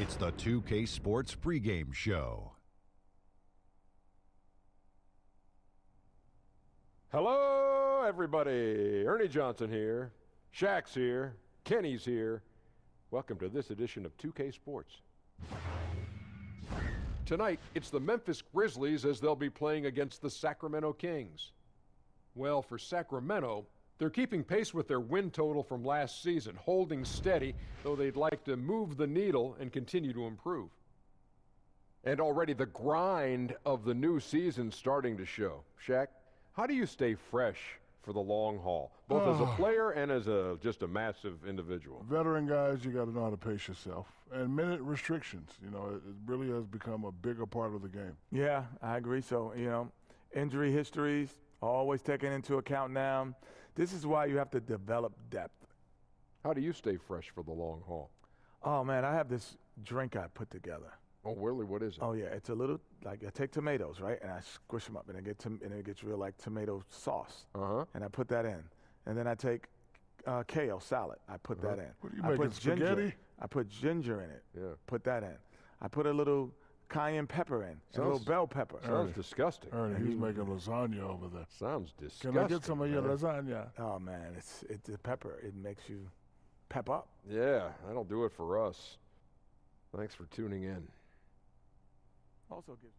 It's the 2K Sports pregame show. Hello, everybody. Ernie Johnson here. Shaq's here. Kenny's here. Welcome to this edition of 2K Sports. Tonight, it's the Memphis Grizzlies as they'll be playing against the Sacramento Kings. Well, for Sacramento, they're keeping pace with their win total from last season, holding steady, though they'd like to move the needle and continue to improve. And already the grind of the new season starting to show. Shaq, how do you stay fresh for the long haul, both as a player and as just a massive individual? Veteran guys, you got to know how to pace yourself. And minute restrictions, it really has become a bigger part of the game. Yeah, I agree. So, injury histories, always taken into account now. This is why you have to develop depth. How do you stay fresh for the long haul? Oh, man, I have this drink I put together. Oh, really? What is it? Oh, yeah, it's a little, I take tomatoes, right, and I squish them up, and it gets real like tomato sauce. And I put that in. And then I take kale salad. I put that in. What are you making, spaghetti? Ginger. I put ginger in it. Yeah. Put that in. I put a little cayenne pepper in, a little bell pepper. Sounds disgusting. Ernie, he's making lasagna over there. Sounds disgusting. Can I get some of your lasagna? Oh, man, it's the pepper. It makes you pep up. Yeah, that'll do it for us. Thanks for tuning in. Also gives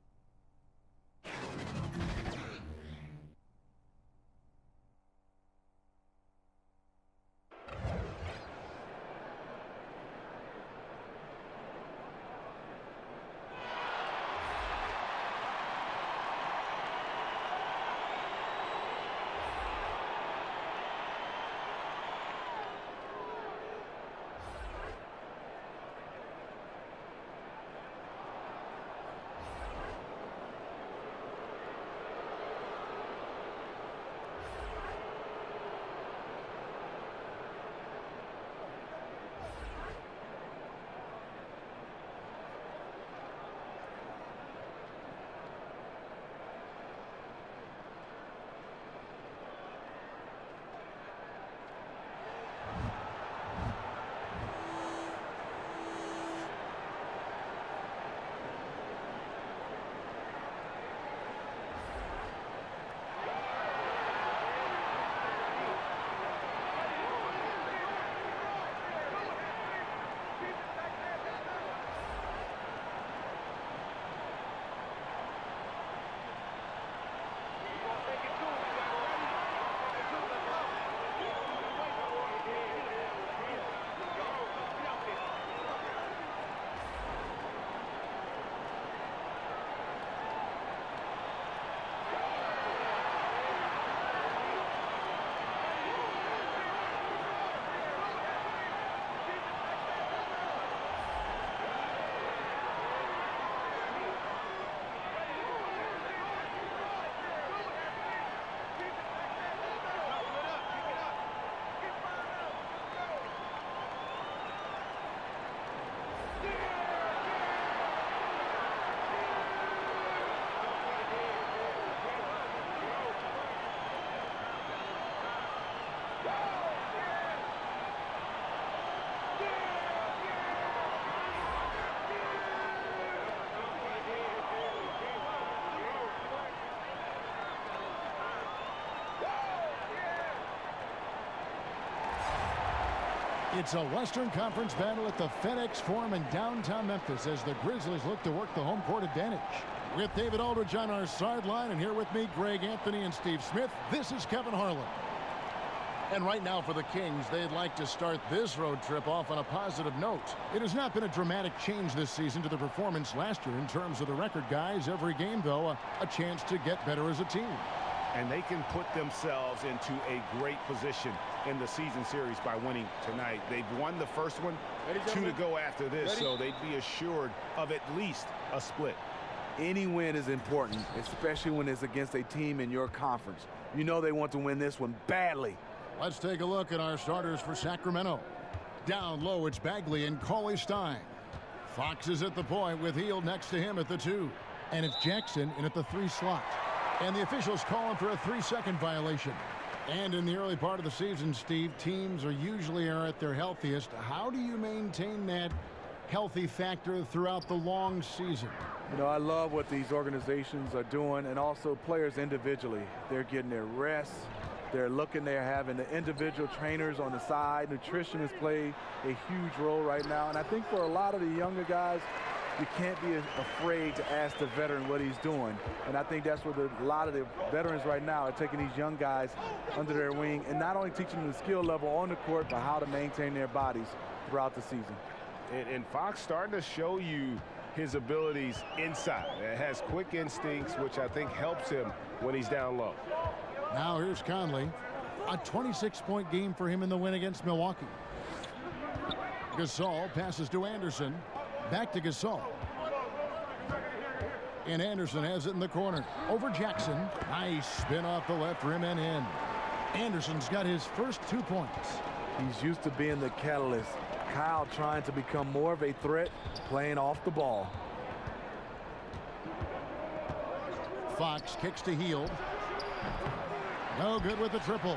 It's a Western Conference battle at the FedEx Forum in downtown Memphis as the Grizzlies look to work the home court advantage. With David Aldridge on our sideline, and here with me, Greg Anthony and Steve Smith, this is Kevin Harlan. And right now for the Kings, they'd like to start this road trip off on a positive note. It has not been a dramatic change this season to the performance last year in terms of the record, guys. Every game, though, a chance to get better as a team. And they can put themselves into a great position in the season series by winning tonight. They've won the first one, 2 to go after this, so they'd be assured of at least a split. Any win is important, especially when it's against a team in your conference. You know they want to win this one badly. Let's take a look at our starters for Sacramento. Down low, it's Bagley and Cauley Stein. Fox is at the point with Hield next to him at the 2. And it's Jackson in at the 3 slot. And the officials calling for a 3-second violation. And in the early part of the season, Steve, teams are usually at their healthiest. How do you maintain that healthy factor throughout the long season. You know, I love what these organizations are doing, and also players individually. They're getting their rest. They're having the individual trainers on the side. Nutrition has played a huge role right now. And I think for a lot of the younger guys, you can't be afraid to ask the veteran what he's doing. And I think that's what a lot of the veterans right now are taking these young guys under their wing and not only teaching them the skill level on the court, but how to maintain their bodies throughout the season. And Fox starting to show you his abilities inside. It has quick instincts, which I think helps him when he's down low. Now here's Conley. A 26-point game for him in the win against Milwaukee. Gasol passes to Anderson. Back to Gasol. And Anderson has it in the corner. Over Jackson. Nice spin off the left rim and in. Anderson's got his first 2 points. He's used to being the catalyst. Kyle trying to become more of a threat, playing off the ball. Fox kicks to Hield. No good with the triple.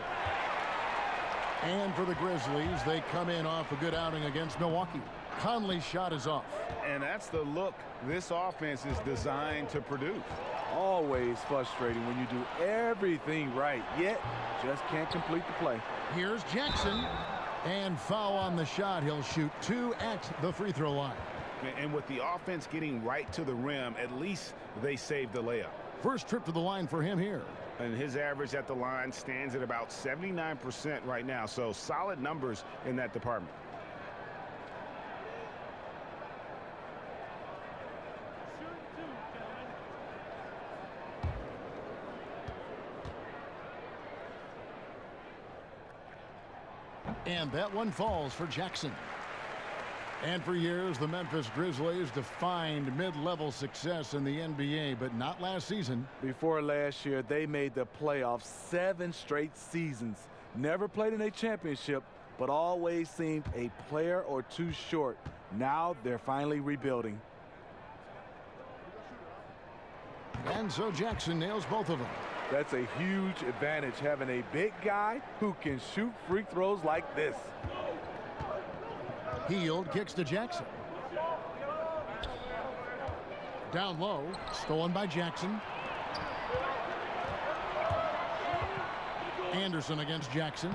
And for the Grizzlies, they come in off a good outing against Milwaukee. Conley's shot is off. And that's the look this offense is designed to produce. Always frustrating when you do everything right, yet just can't complete the play. Here's Jackson. And foul on the shot. He'll shoot 2 at the free throw line. And with the offense getting right to the rim, at least they saved the layup. First trip to the line for him here. And his average at the line stands at about 79% right now. So solid numbers in that department. And that one falls for Jackson. And for years, the Memphis Grizzlies defined mid-level success in the NBA, but not last season. Before last year, they made the playoffs 7 straight seasons. Never played in a championship, but always seemed a player or 2 short. Now they're finally rebuilding. And so Jackson nails both of them. That's a huge advantage, having a big guy who can shoot free throws like this. Hield kicks to Jackson. Down low, stolen by Jackson. Anderson against Jackson.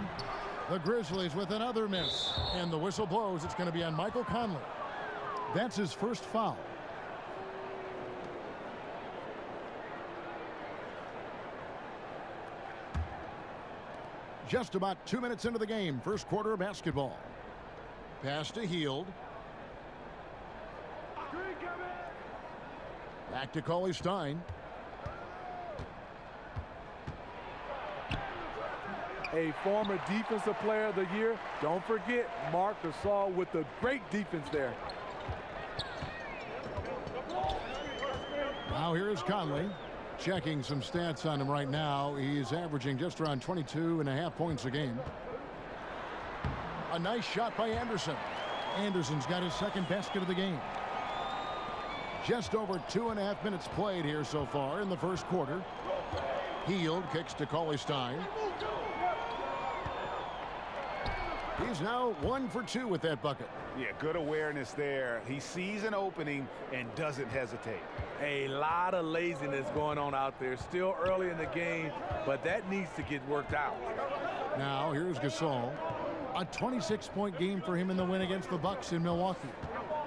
The Grizzlies with another miss. And the whistle blows. It's going to be on Michael Conley. That's his first foul. Just about 2 minutes into the game, first quarter of basketball. Pass to Hield. Back to Cauley Stein. A former defensive player of the year. Don't forget Marc Gasol with the great defense there. Now here's Conley. Checking some stats on him right now. He's averaging just around 22.5 points a game. A nice shot by Anderson. Anderson's got his second basket of the game. Just over 2.5 minutes played here so far in the first quarter. Hield kicks to Cauley Stein. He's now 1 for 2 with that bucket. Yeah, good awareness there. He sees an opening and doesn't hesitate. A lot of laziness going on out there. Still early in the game, but that needs to get worked out. Now here's Gasol. A 26-point game for him in the win against the Bucks in Milwaukee.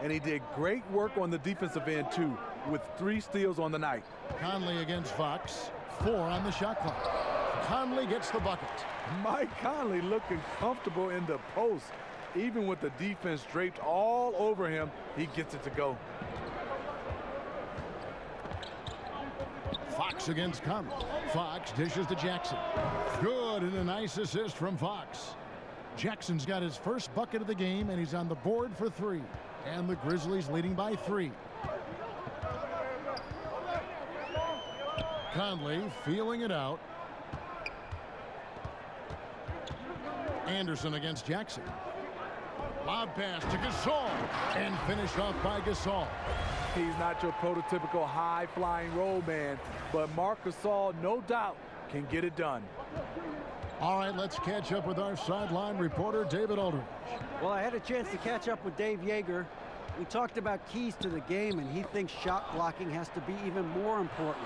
And he did great work on the defensive end, too, with 3 steals on the night. Conley against Fox. 4 on the shot clock. Conley gets the bucket. Mike Conley looking comfortable in the post. Even with the defense draped all over him, he gets it to go. Fox against Conley. Fox dishes to Jackson. Good, and a nice assist from Fox. Jackson's got his first bucket of the game, and he's on the board for 3. And the Grizzlies leading by 3. Conley feeling it out. Anderson against Jackson. Lob pass to Gasol. And finished off by Gasol. He's not your prototypical high-flying roll man, but Marc Gasol, no doubt, can get it done. All right, let's catch up with our sideline reporter, David Aldridge. Well, I had a chance to catch up with Dave Yeager We talked about keys to the game, and he thinks shot blocking has to be even more important.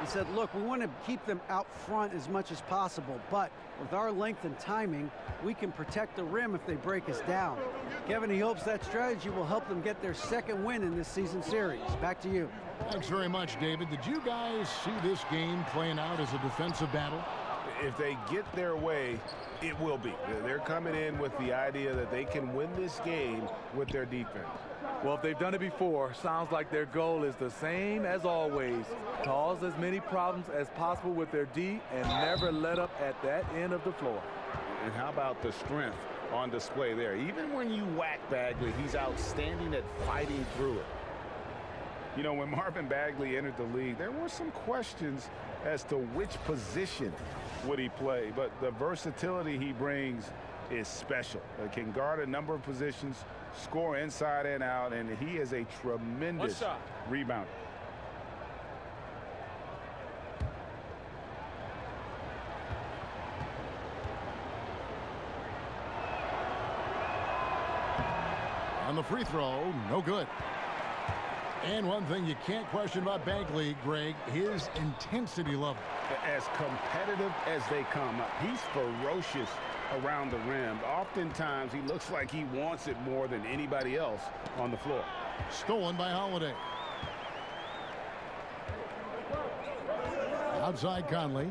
He said, look, we want to keep them out front as much as possible, but with our length and timing, we can protect the rim if they break us down. Kevin, he hopes that strategy will help them get their second win in this season series. Back to you. Thanks very much, David. Did you guys see this game playing out as a defensive battle? If they get their way, it will be. They're coming in with the idea that they can win this game with their defense. Well, if they've done it before, sounds like their goal is the same as always. Cause as many problems as possible with their D and never let up at that end of the floor. And how about the strength on display there? Even when you whack Bagley, he's outstanding at fighting through it. You know, when Marvin Bagley entered the league, there were some questions as to which position would he play, but the versatility he brings is special. Can guard a number of positions, score inside and out, and he is a tremendous rebounder. On the free throw, no good. And one thing you can't question about Bagley, Greg, his intensity level. As competitive as they come, he's ferocious around the rim. Oftentimes, he looks like he wants it more than anybody else on the floor. Stolen by Holiday. Outside Conley.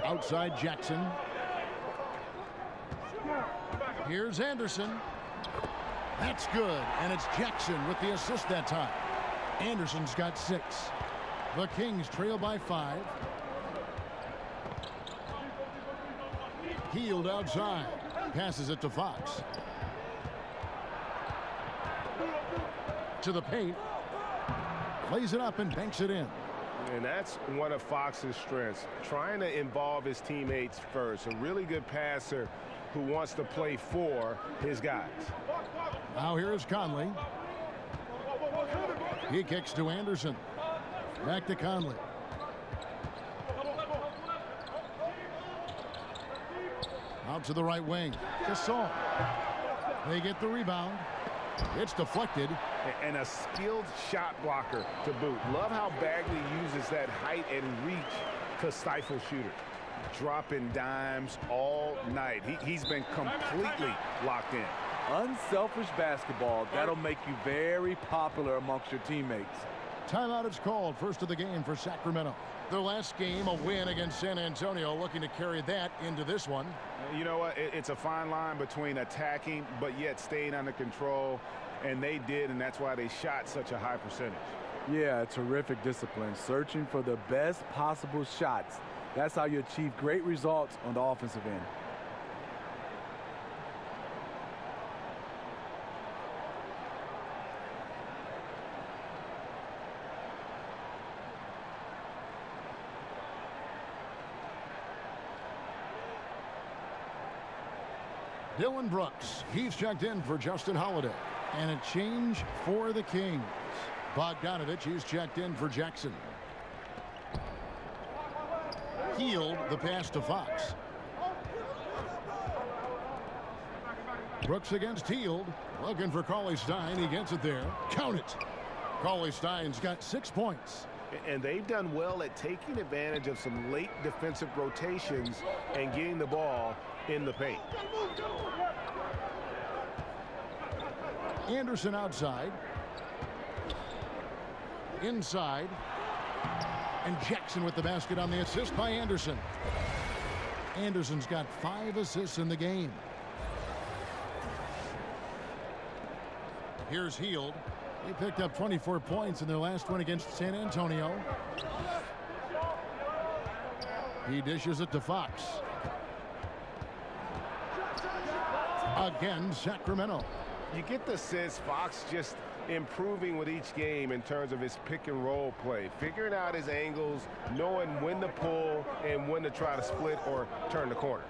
Outside Jackson. Here's Anderson. That's good, and it's Jackson with the assist that time. Anderson's got 6. The Kings trail by 5. Healed outside. Passes it to Fox. To the paint. Lays it up and banks it in. And that's one of Fox's strengths, trying to involve his teammates first. A really good passer who wants to play for his guys. Now here's Conley. He kicks to Anderson. Back to Conley. Out to the right wing. Gasol. They get the rebound. It's deflected. And a skilled shot blocker to boot. Love how Bagley uses that height and reach to stifle shooters. Dropping dimes all night. He's been completely locked in. Unselfish basketball. That'll make you very popular amongst your teammates. Timeout is called. First of the game for Sacramento. Their last game, a win against San Antonio, looking to carry that into this one. You know what? It's a fine line between attacking but yet staying under control, and they did, and that's why they shot such a high percentage. Yeah, terrific discipline. Searching for the best possible shots. That's how you achieve great results on the offensive end. Dylan Brooks, he's checked in for Justin Holiday. And a change for the Kings. Bogdanovich, he's checked in for Jackson. Healed the pass to Fox. Brooks against Healed. Looking for Cauley-Stein. He gets it there. Count it. Cauley-Stein's got 6 points. And they've done well at taking advantage of some late defensive rotations and getting the ball in the paint. Anderson outside. Inside. And Jackson with the basket on the assist by Anderson. Anderson's got 5 assists in the game. Here's Healed. He picked up 24 points in their last one against San Antonio. He dishes it to Fox. Again, Sacramento. You get the sense Fox just improving with each game in terms of his pick and roll play, figuring out his angles, knowing when to pull and when to try to split or turn the corner.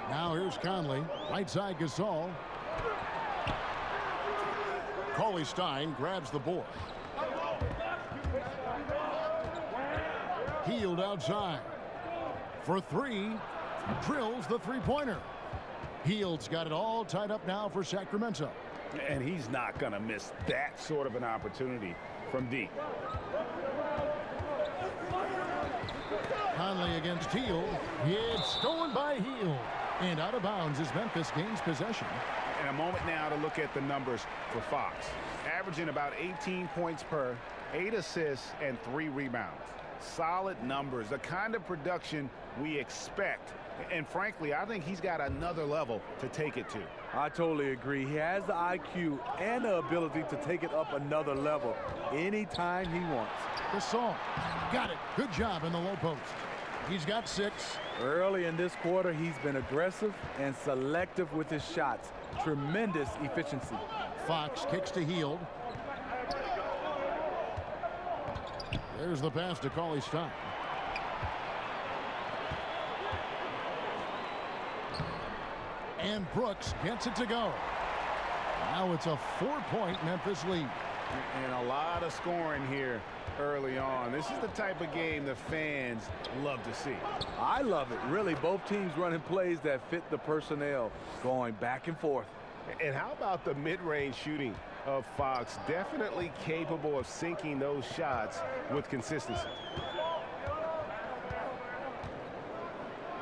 Now here's Conley. Right side Gasol. Cauley-Stein grabs the board. Healed outside. For 3. Drills the three-pointer. Hield's got it all tied up now for Sacramento. And he's not going to miss that sort of an opportunity from deep. Conley against Hield. It's stolen by Hield. And out of bounds as Memphis gains possession. And a moment now to look at the numbers for Fox. Averaging about 18 points per, 8 assists, and 3 rebounds. Solid numbers, the kind of production we expect. And frankly, I think he's got another level to take it to. I totally agree. He has the IQ and the ability to take it up another level anytime he wants. Gasol got it. Good job in the low post. He's got 6. Early in this quarter, he's been aggressive and selective with his shots. Tremendous efficiency. Fox kicks to Hield. There's the pass to Cauley Stein. And Brooks gets it to go. Now it's a 4-point Memphis lead. And a lot of scoring here early on. This is the type of game the fans love to see. I love it. Really, both teams running plays that fit the personnel, going back and forth. And how about the mid-range shooting of Fox? Definitely capable of sinking those shots with consistency.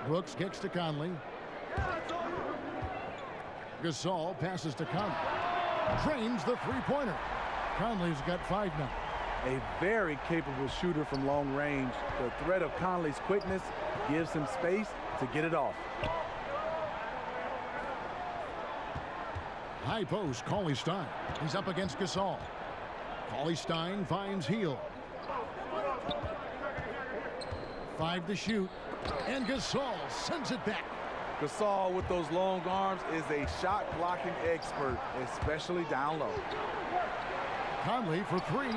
Brooks kicks to Conley. Gasol passes to Conley. Drains the three-pointer. Conley's got 5 now. A very capable shooter from long range. The threat of Conley's quickness gives him space to get it off. High post, Cauley Stein. He's up against Gasol. Cauley Stein finds Hield. 5 to shoot. And Gasol sends it back. Gasol with those long arms is a shot blocking expert, especially down low. Conley for 3.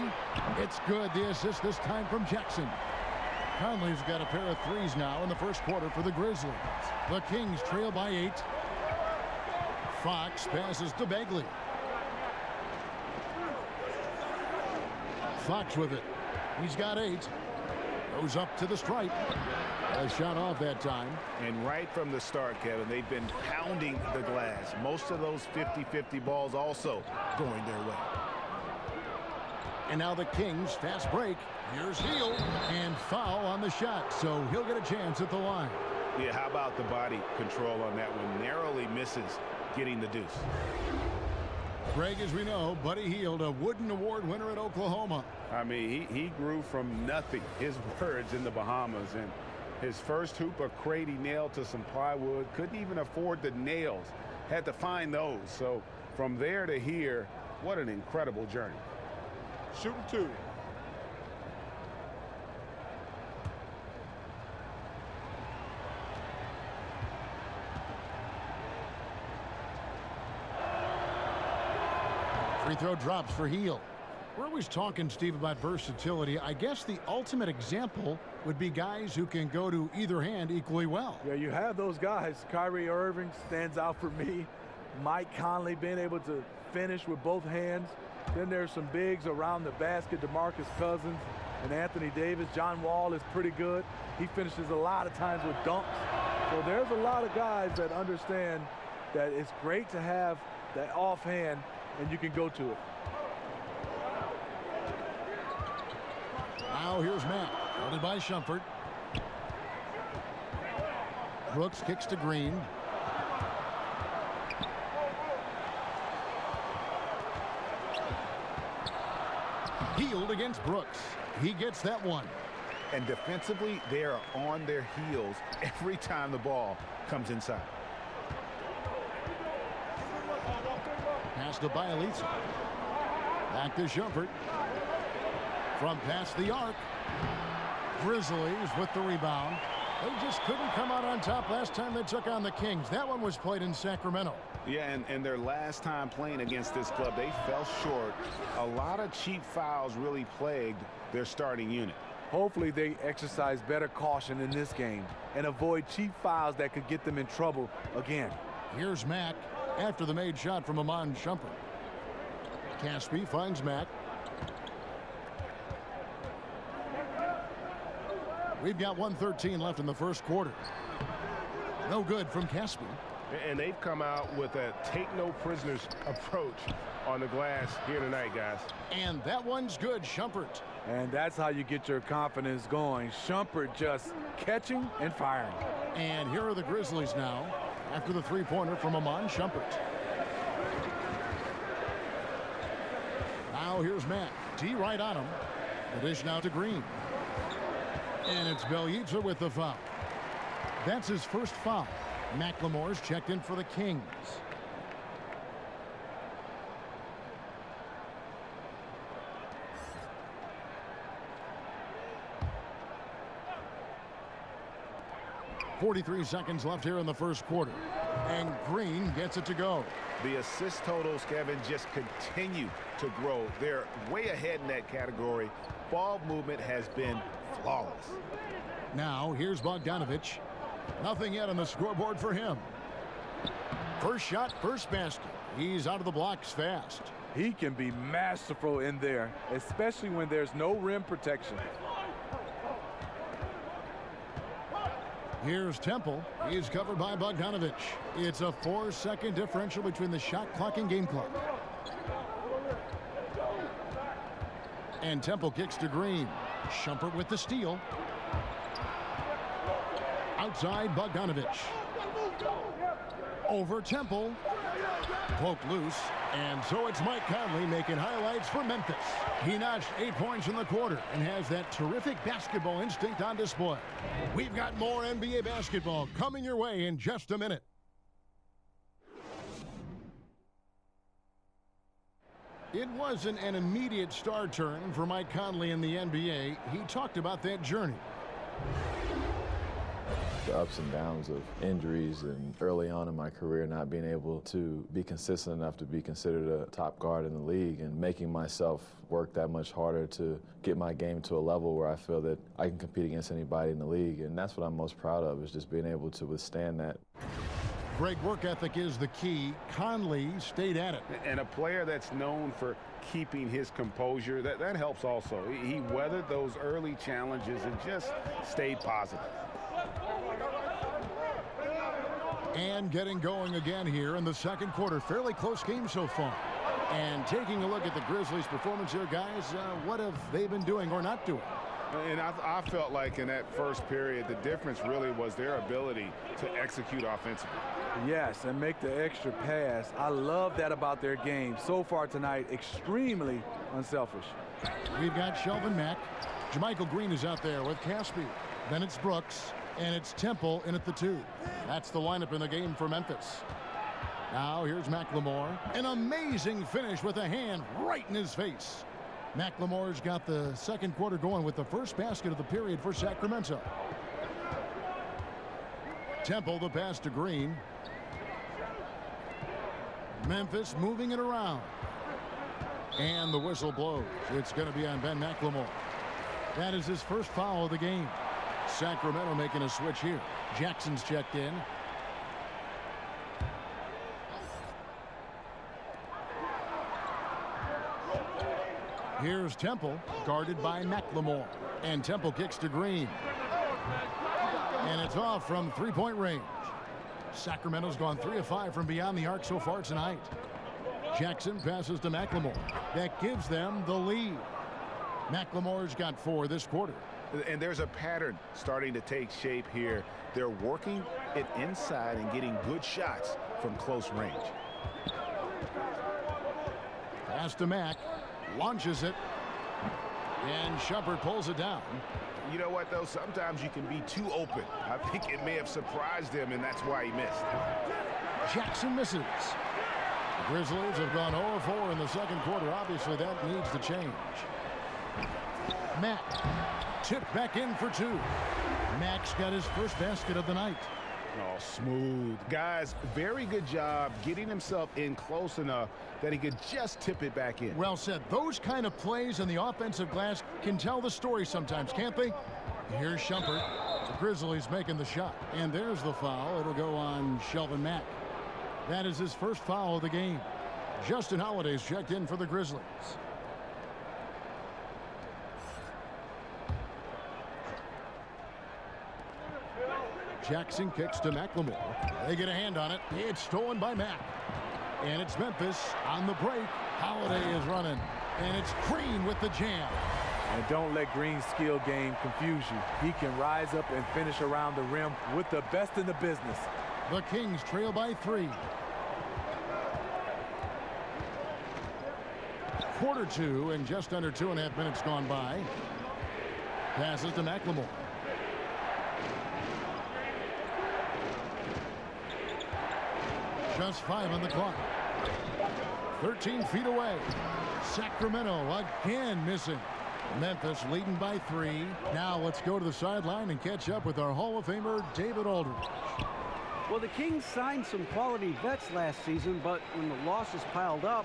It's good. The assist this time from Jackson. Conley's got a pair of 3s now in the first quarter for the Grizzlies. The Kings trail by 8. Fox passes to Bagley. Fox with it. He's got 8. Goes up to the stripe. A shot off that time. And right from the start, Kevin, they've been pounding the glass. Most of those 50-50 balls also going their way. And now the Kings fast break. Here's Hield and foul on the shot, so he'll get a chance at the line. Yeah, how about the body control on that one? Narrowly misses getting the deuce. Greg, as we know, Buddy Hield, a Wooden Award winner at Oklahoma. I mean, he grew from nothing, his words, in the Bahamas. And his first hoop of crate he nailed to some plywood. Couldn't even afford the nails. Had to find those. So from there to here, what an incredible journey. Shooting 2. Free throw drops for Hield. We're always talking, Steve, about versatility. I guess the ultimate example would be guys who can go to either hand equally well. Yeah, you have those guys. Kyrie Irving stands out for me. Mike Conley being able to finish with both hands. Then there's some bigs around the basket, DeMarcus Cousins and Anthony Davis. John Wall is pretty good. He finishes a lot of times with dunks. So there's a lot of guys that understand that it's great to have that offhand and you can go to it. Now here's Matt, guarded by Shumpert. Brooks kicks to Green. Hield against Brooks. He gets that one. And defensively, they are on their heels every time the ball comes inside. Pass to Bielitsa. Back to Shumpert. From past the arc. Grizzlies with the rebound. They just couldn't come out on top last time they took on the Kings. That one was played in Sacramento. Yeah, and their last time playing against this club, they fell short. A lot of cheap fouls really plagued their starting unit. Hopefully they exercise better caution in this game and avoid cheap fouls that could get them in trouble again. Here's Mack after the made shot from Amon Shumpert. Caspi finds Mack. We've got 1:13 left in the first quarter. No good from Caspi. And they've come out with a take-no-prisoners approach on the glass here tonight, guys. And that one's good, Shumpert. And that's how you get your confidence going. Shumpert just catching and firing. And here are the Grizzlies now after the three-pointer from Amon Shumpert. Now here's Matt. D right on him. The dish now to Green. And it's Bjelica with the foul. That's his first foul. McLemore's checked in for the Kings. .43 seconds left here in the first quarter. And Green gets it to go. The assist totals, Kevin, just continue to grow. They're way ahead in that category. Ball movement has been flawless. Now here's Bogdanovich. Nothing yet on the scoreboard for him. First shot, first basket. He's out of the blocks fast. He can be masterful in there, especially when there's no rim protection. Here's Temple. He's covered by Bogdanovich. It's a 4-second differential between the shot clock and game clock. And Temple kicks to Green. Shumpert with the steal. Outside Bogdanovich. Over Temple. Poked loose. And so it's Mike Conley making highlights for Memphis. He notched 8 points in the quarter and has that terrific basketball instinct on display. We've got more NBA basketball coming your way in just a minute. It wasn't an immediate star turn for Mike Conley in the NBA. He talked about that journey. The ups and downs of injuries and early on in my career not being able to be consistent enough to be considered a top guard in the league and making myself work that much harder to get my game to a level where I feel that I can compete against anybody in the league. And that's what I'm most proud of, is just being able to withstand that. Great work ethic is the key. Conley stayed at it. And a player that's known for keeping his composure, that helps also. He weathered those early challenges and just stayed positive. And getting going again here in the second quarter. Fairly close game so far. And taking a look at the Grizzlies' performance here, guys, what have they been doing or not doing? And I felt like in that first period, the difference really was their ability to execute offensively. Yes, and make the extra pass. I love that about their game. So far tonight, extremely unselfish. We've got Shelvin Mack. Jermichael Green is out there with Caspi. Then it's Brooks. And it's Temple in at the 2. That's the lineup in the game for Memphis. Now here's McLemore. An amazing finish with a hand right in his face. McLemore's got the second quarter going with the first basket of the period for Sacramento. Temple the pass to Green. Memphis moving it around. And the whistle blows. It's going to be on Ben McLemore. That is his first foul of the game. Sacramento making a switch here. Jackson's checked in. Here's Temple, guarded by McLemore. And Temple kicks to Green. And it's off from three-point range. Sacramento's gone 3 of 5 from beyond the arc so far tonight. Jackson passes to McLemore. That gives them the lead. McLemore's got 4 this quarter. And there's a pattern starting to take shape here. They're working it inside and getting good shots from close range. Pass to Mack. Launches it. And Shumpert pulls it down. You know what, though? Sometimes you can be too open. I think it may have surprised him, and that's why he missed. Jackson misses. The Grizzlies have gone 0-4 in the second quarter. Obviously, that needs to change. Mack. Tipped back in for 2. Mack's got his first basket of the night. Oh, smooth. Guys, very good job getting himself in close enough that he could just tip it back in. Well said. Those kind of plays in the offensive glass can tell the story sometimes, can't they? Here's Shumpert. The Grizzlies making the shot. And there's the foul. It'll go on Shelvin Mack. That is his first foul of the game. Justin Holiday's checked in for the Grizzlies. Jackson kicks to McLemore. They get a hand on it. It's stolen by Mack. And it's Memphis on the break. Holiday is running. And it's Green with the jam. And don't let Green's skill game confuse you. He can rise up and finish around the rim with the best in the business. The Kings trail by 3. Quarter 2 and just under 2.5 minutes gone by. Passes to McLemore. Just 5 on the clock. 13 feet away. Sacramento again missing. Memphis leading by 3. Now let's go to the sideline and catch up with our Hall of Famer, David Aldridge. Well, the Kings signed some quality vets last season, but when the losses piled up,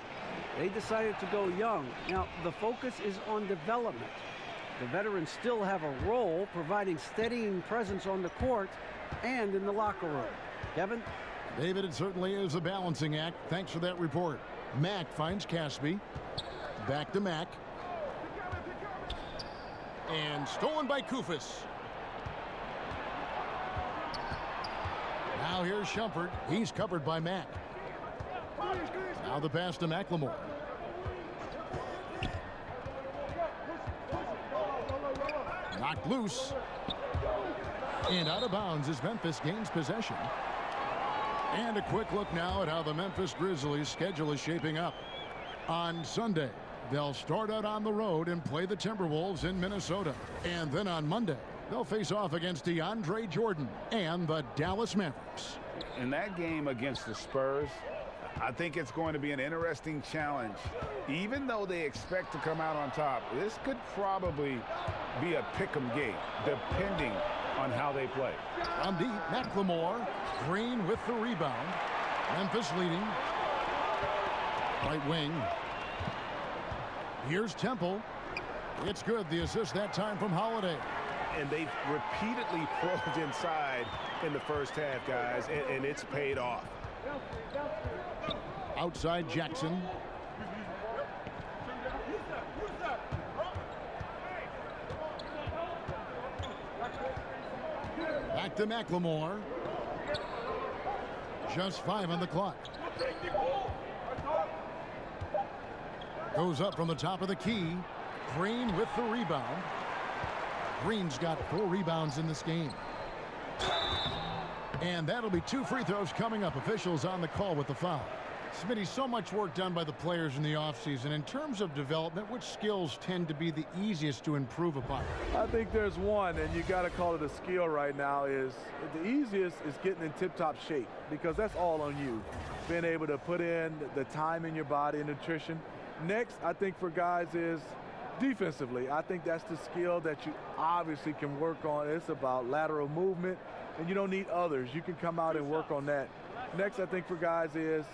they decided to go young. Now, the focus is on development. The veterans still have a role, providing steadying presence on the court and in the locker room. Kevin? David, it certainly is a balancing act. Thanks for that report. Mack finds Caspi. Back to Mack. And stolen by Kufis. Now here's Shumpert. He's covered by Mack. Now the pass to McLemore. Knocked loose. And out of bounds as Memphis gains possession. And a quick look now at how the Memphis Grizzlies schedule is shaping up. On Sunday, they'll start out on the road and play the Timberwolves in Minnesota. And then on Monday, they'll face off against DeAndre Jordan and the Dallas Mavericks. In that game against the Spurs, I think it's going to be an interesting challenge. Even though they expect to come out on top, this could probably be a pick'em game, depending on how they play. On deep, McLemore. Green with the rebound. Memphis leading. Right wing. Here's Temple. It's good. The assist that time from Holiday. And they've repeatedly probed inside in the first half, guys, and it's paid off. Outside Jackson. Back to McLemore. Just 5 on the clock. Goes up from the top of the key. Green with the rebound. Green's got 4 rebounds in this game. And that'll be 2 free throws coming up. Officials on the call with the foul. Smitty, so much work done by the players in the offseason. In terms of development, which skills tend to be the easiest to improve upon? I think there's one, and you got to call it a skill right now, is the easiest is getting in tip-top shape, because that's all on you. Being able to put in the time in your body and nutrition. Next, I think for guys is defensively. I think that's the skill that you obviously can work on. It's about lateral movement, and you don't need others. You can come out and work on that. Next, I think for guys is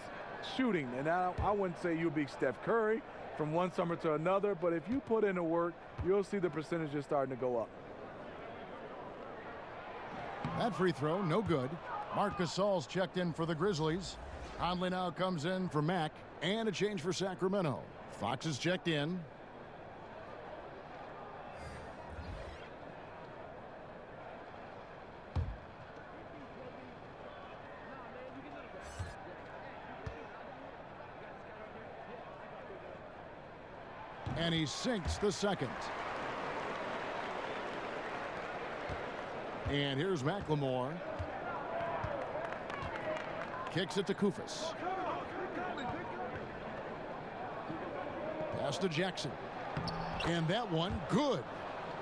shooting, and I wouldn't say you'll be Steph Curry from one summer to another, but if you put in the work, you'll see the percentages starting to go up. That free throw, no good. Marc Gasol's checked in for the Grizzlies. Conley now comes in for Mack, and a change for Sacramento. Fox is checked in. And he sinks the second. And here's McLemore. Kicks it to Kufis. Pass to Jackson. And that one, good.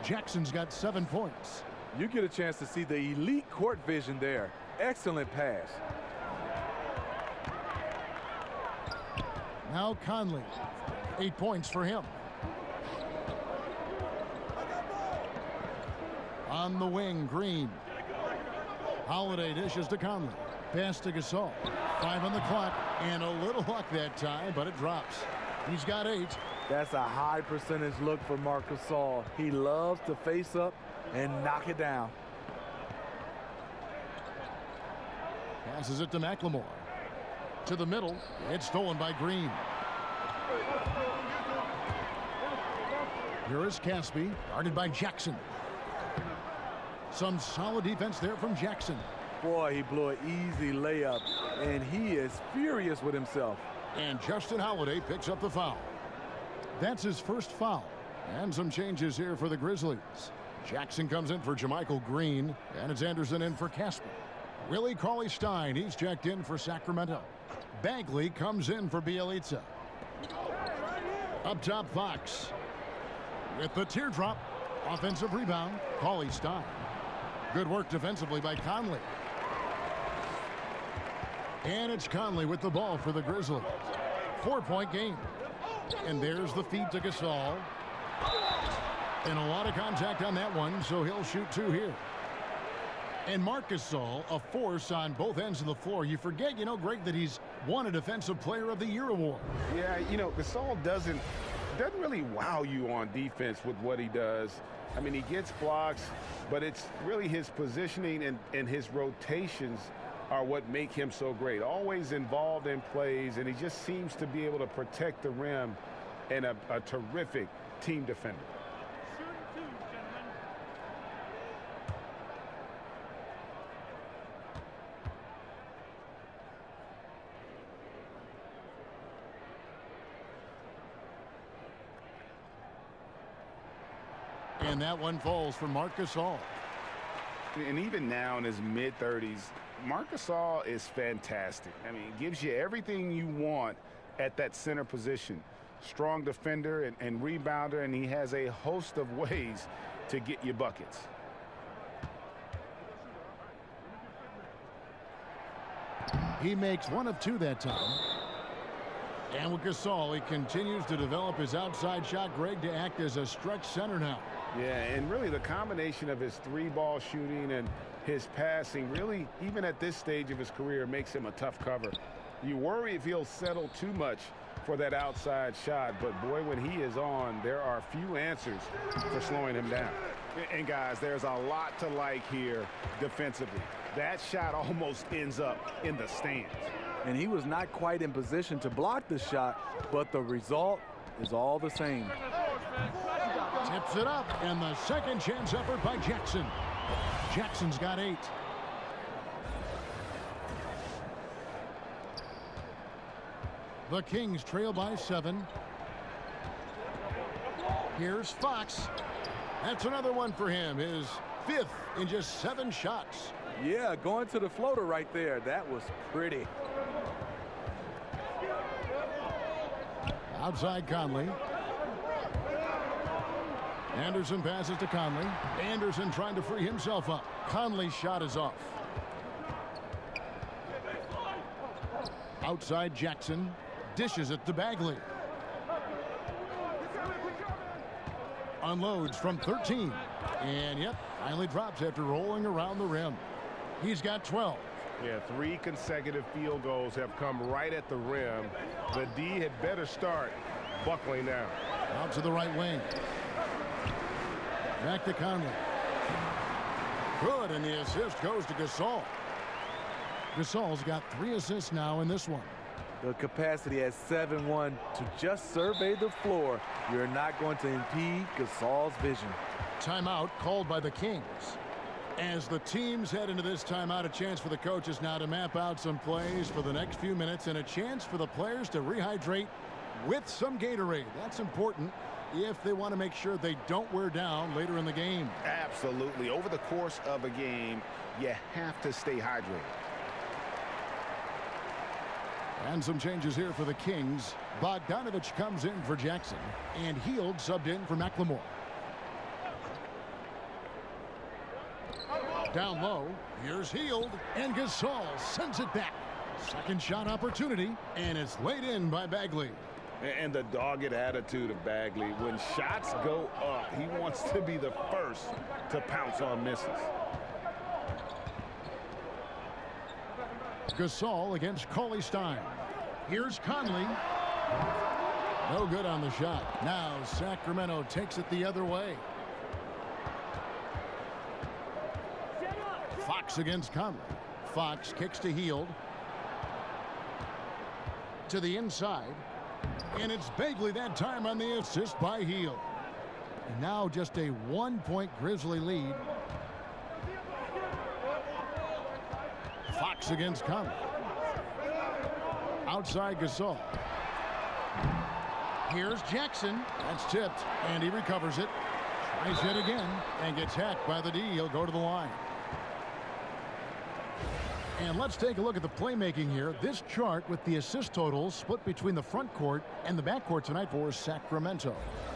Jackson's got 7 points. You get a chance to see the elite court vision there. Excellent pass. Now Conley. 8 points for him. On the wing, Green. Holiday dishes to Conley. Pass to Gasol. 5 on the clock, and a little luck that time, but it drops. He's got 8. That's a high percentage look for Marc Gasol. He loves to face up and knock it down. Passes it to McLemore. To the middle. It's stolen by Green. Here is Caspi, guarded by Jackson. Some solid defense there from Jackson. Boy, he blew an easy layup, and he is furious with himself. And Justin Holiday picks up the foul. That's his first foul. And some changes here for the Grizzlies. Jackson comes in for JaMychal Green, and it's Anderson in for Casper. Willie Cauley-Stein, he's checked in for Sacramento. Bagley comes in for Bielitsa. Up top, Fox. With the teardrop, offensive rebound, Cauley-Stein. Good work defensively by Conley. And it's Conley with the ball for the Grizzlies. 4-point game. And there's the feed to Gasol. And a lot of contact on that one, so he'll shoot 2 here. And Marc Gasol, a force on both ends of the floor. You forget, Greg, that he's won a Defensive Player of the Year award. Yeah, Gasol doesn't really wow you on defense with what he does. I mean, he gets blocks, but it's really his positioning and his rotations are what make him so great. Always involved in plays, and he just seems to be able to protect the rim and a terrific team defender. And that one falls for Marc Gasol. And even now in his mid-30s, Marc Gasol is fantastic. I mean, he gives you everything you want at that center position. Strong defender and rebounder, and he has a host of ways to get you buckets. He makes 1 of 2 that time. And with Gasol, he continues to develop his outside shot, Greg, to act as a stretch center now. Yeah, and really the combination of his 3-ball shooting and his passing really, even at this stage of his career, makes him a tough cover. You worry if he'll settle too much for that outside shot, but boy, when he is on, there are few answers for slowing him down. And guys, there's a lot to like here defensively. That shot almost ends up in the stands. And he was not quite in position to block the shot, but the result is all the same. Tips it up, and the second chance effort by Jackson. Jackson's got 8. The Kings trail by 7. Here's Fox. That's another one for him, his 5th in just 7 shots. Yeah, going to the floater right there. That was pretty. Outside Conley. Anderson passes to Conley. Anderson trying to free himself up. Conley's shot is off. Outside Jackson. Dishes it to Bagley. Unloads from 13. And yep, finally drops after rolling around the rim. He's got 12. Yeah, 3 consecutive field goals have come right at the rim. The D had better start buckling down. Out to the right wing. Back to Conley. Good, and the assist goes to Gasol. Gasol's got 3 assists now in this one. The capacity at 7-1 to just survey the floor. You're not going to impede Gasol's vision. Timeout called by the Kings. As the teams head into this timeout, a chance for the coaches now to map out some plays for the next few minutes and a chance for the players to rehydrate with some Gatorade. That's important if they want to make sure they don't wear down later in the game. Absolutely. Over the course of a game, you have to stay hydrated. And some changes here for the Kings. Bogdanovich comes in for Jackson, and Hield subbed in for McLemore. Down low, here's Hield, and Gasol sends it back. Second shot opportunity, and it's laid in by Bagley. And the dogged attitude of Bagley. When shots go up, he wants to be the first to pounce on misses. Gasol against Cauley-Stein. Here's Conley. No good on the shot. Now Sacramento takes it the other way. Fox against Conley. Fox kicks to Hield. To the inside. And it's Bagley that time on the assist by Hield. And now just a 1-point Grizzly lead. Fox against Conley. Outside Gasol. Here's Jackson. That's tipped, and he recovers it. Tries it again, and gets hacked by the D. He'll go to the line. And let's take a look at the playmaking here. This chart with the assist totals split between the front court and the back court tonight for Sacramento.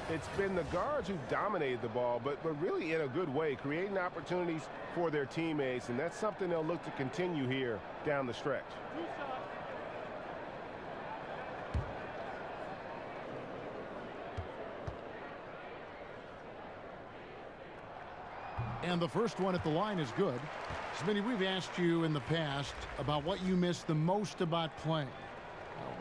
It's been the guards who dominated the ball, but really in a good way, creating opportunities for their teammates, and that's something they'll look to continue here down the stretch. And the first one at the line is good. Smitty, we've asked you in the past about what you miss the most about playing.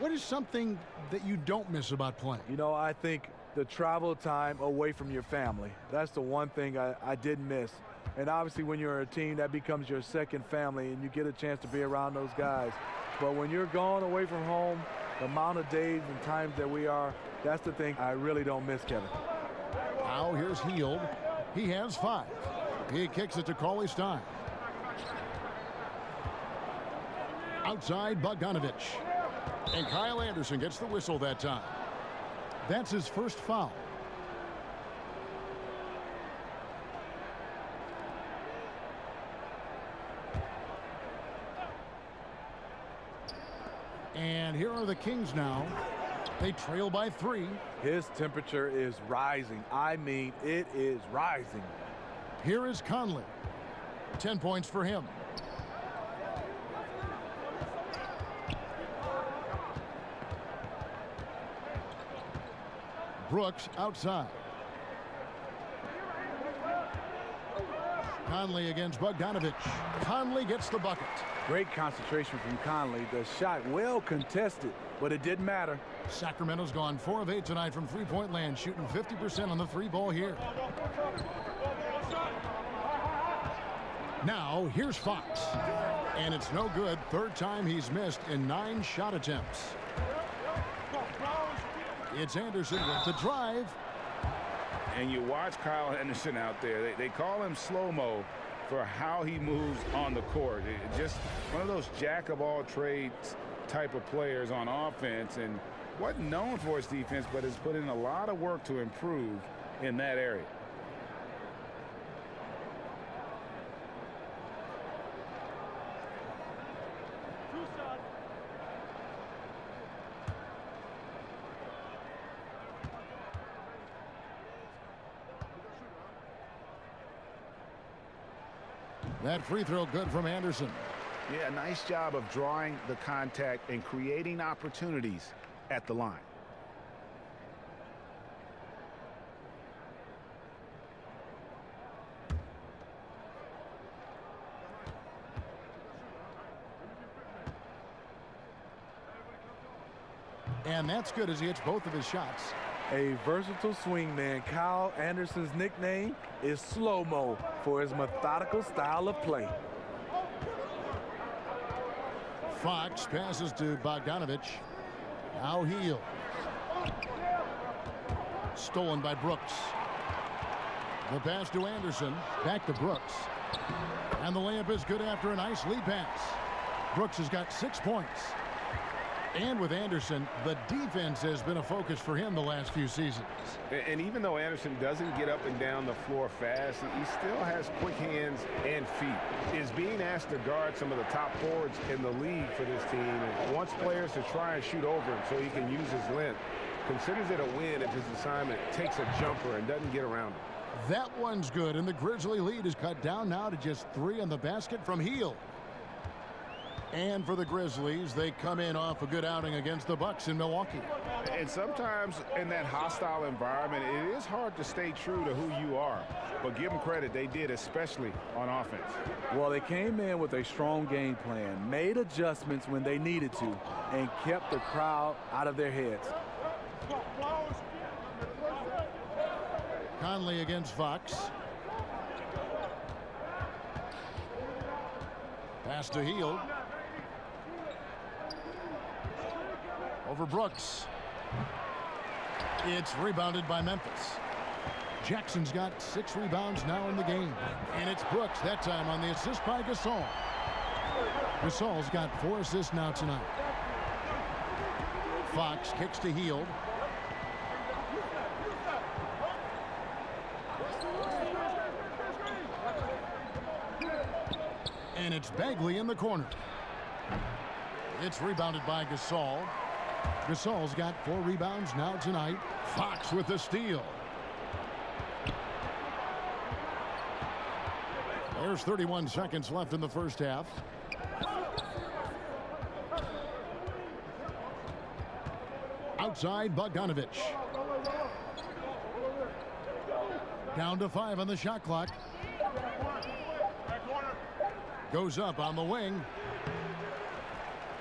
What is something that you don't miss about playing? You know, I think the travel time away from your family. That's the one thing I did miss. And obviously when you're a team, that becomes your second family, and you get a chance to be around those guys. But when you're gone away from home, the amount of days and times that we are, that's the thing I really don't miss, Kevin. Now here's Hield. He has 5. He kicks it to Cauley-Stein. Outside Bogdanovich. And Kyle Anderson gets the whistle that time. That's his first foul. And here are the Kings now. They trail by 3. His temperature is rising. I mean, it is rising. Here is Conley. 10 points for him. Brooks outside. Conley against Bogdanovich. Conley gets the bucket. Great concentration from Conley. The shot well contested, but it didn't matter. Sacramento's gone 4 of 8 tonight from three-point land, shooting 50% on the 3-ball here. Now, here's Fox. And it's no good. Third time he's missed in 9 shot attempts. It's Anderson with the drive. And you watch Kyle Anderson out there. They call him slow-mo for how he moves on the court. Just one of those jack-of-all-trades type of players on offense, and wasn't known for his defense, but has put in a lot of work to improve in that area. That free throw good from Anderson. Yeah, nice job of drawing the contact and creating opportunities at the line. And that's good as he hits both of his shots. A versatile swingman. Kyle Anderson's nickname is Slow-Mo for his methodical style of play. Fox passes to Bogdanovich. Now Hield. Stolen by Brooks. The pass to Anderson. Back to Brooks. And the layup is good after a nice lead pass. Brooks has got 6 points. And with Anderson, the defense has been a focus for him the last few seasons. And even though Anderson doesn't get up and down the floor fast, he still has quick hands and feet. Is being asked to guard some of the top forwards in the league for this team and wants players to try and shoot over him so he can use his length. Considers it a win if his assignment takes a jumper and doesn't get around it. That one's good, and the Grizzly lead is cut down now to just 3 on the basket from Hield. And for the Grizzlies, they come in off a good outing against the Bucks in Milwaukee. And sometimes in that hostile environment, it is hard to stay true to who you are. But give them credit, they did, especially on offense. Well, they came in with a strong game plan, made adjustments when they needed to, and kept the crowd out of their heads. Conley against Fox. Pass to Hield. Over Brooks. It's rebounded by Memphis. Jackson's got 6 rebounds now in the game. And it's Brooks that time on the assist by Gasol. Gasol's got 4 assists now tonight. Fox kicks to Hield. And it's Bagley in the corner. It's rebounded by Gasol. Gasol's got 4 rebounds now tonight. Fox with the steal. There's 31 seconds left in the first half. Outside, Bogdanovich. Down to 5 on the shot clock. Goes up on the wing.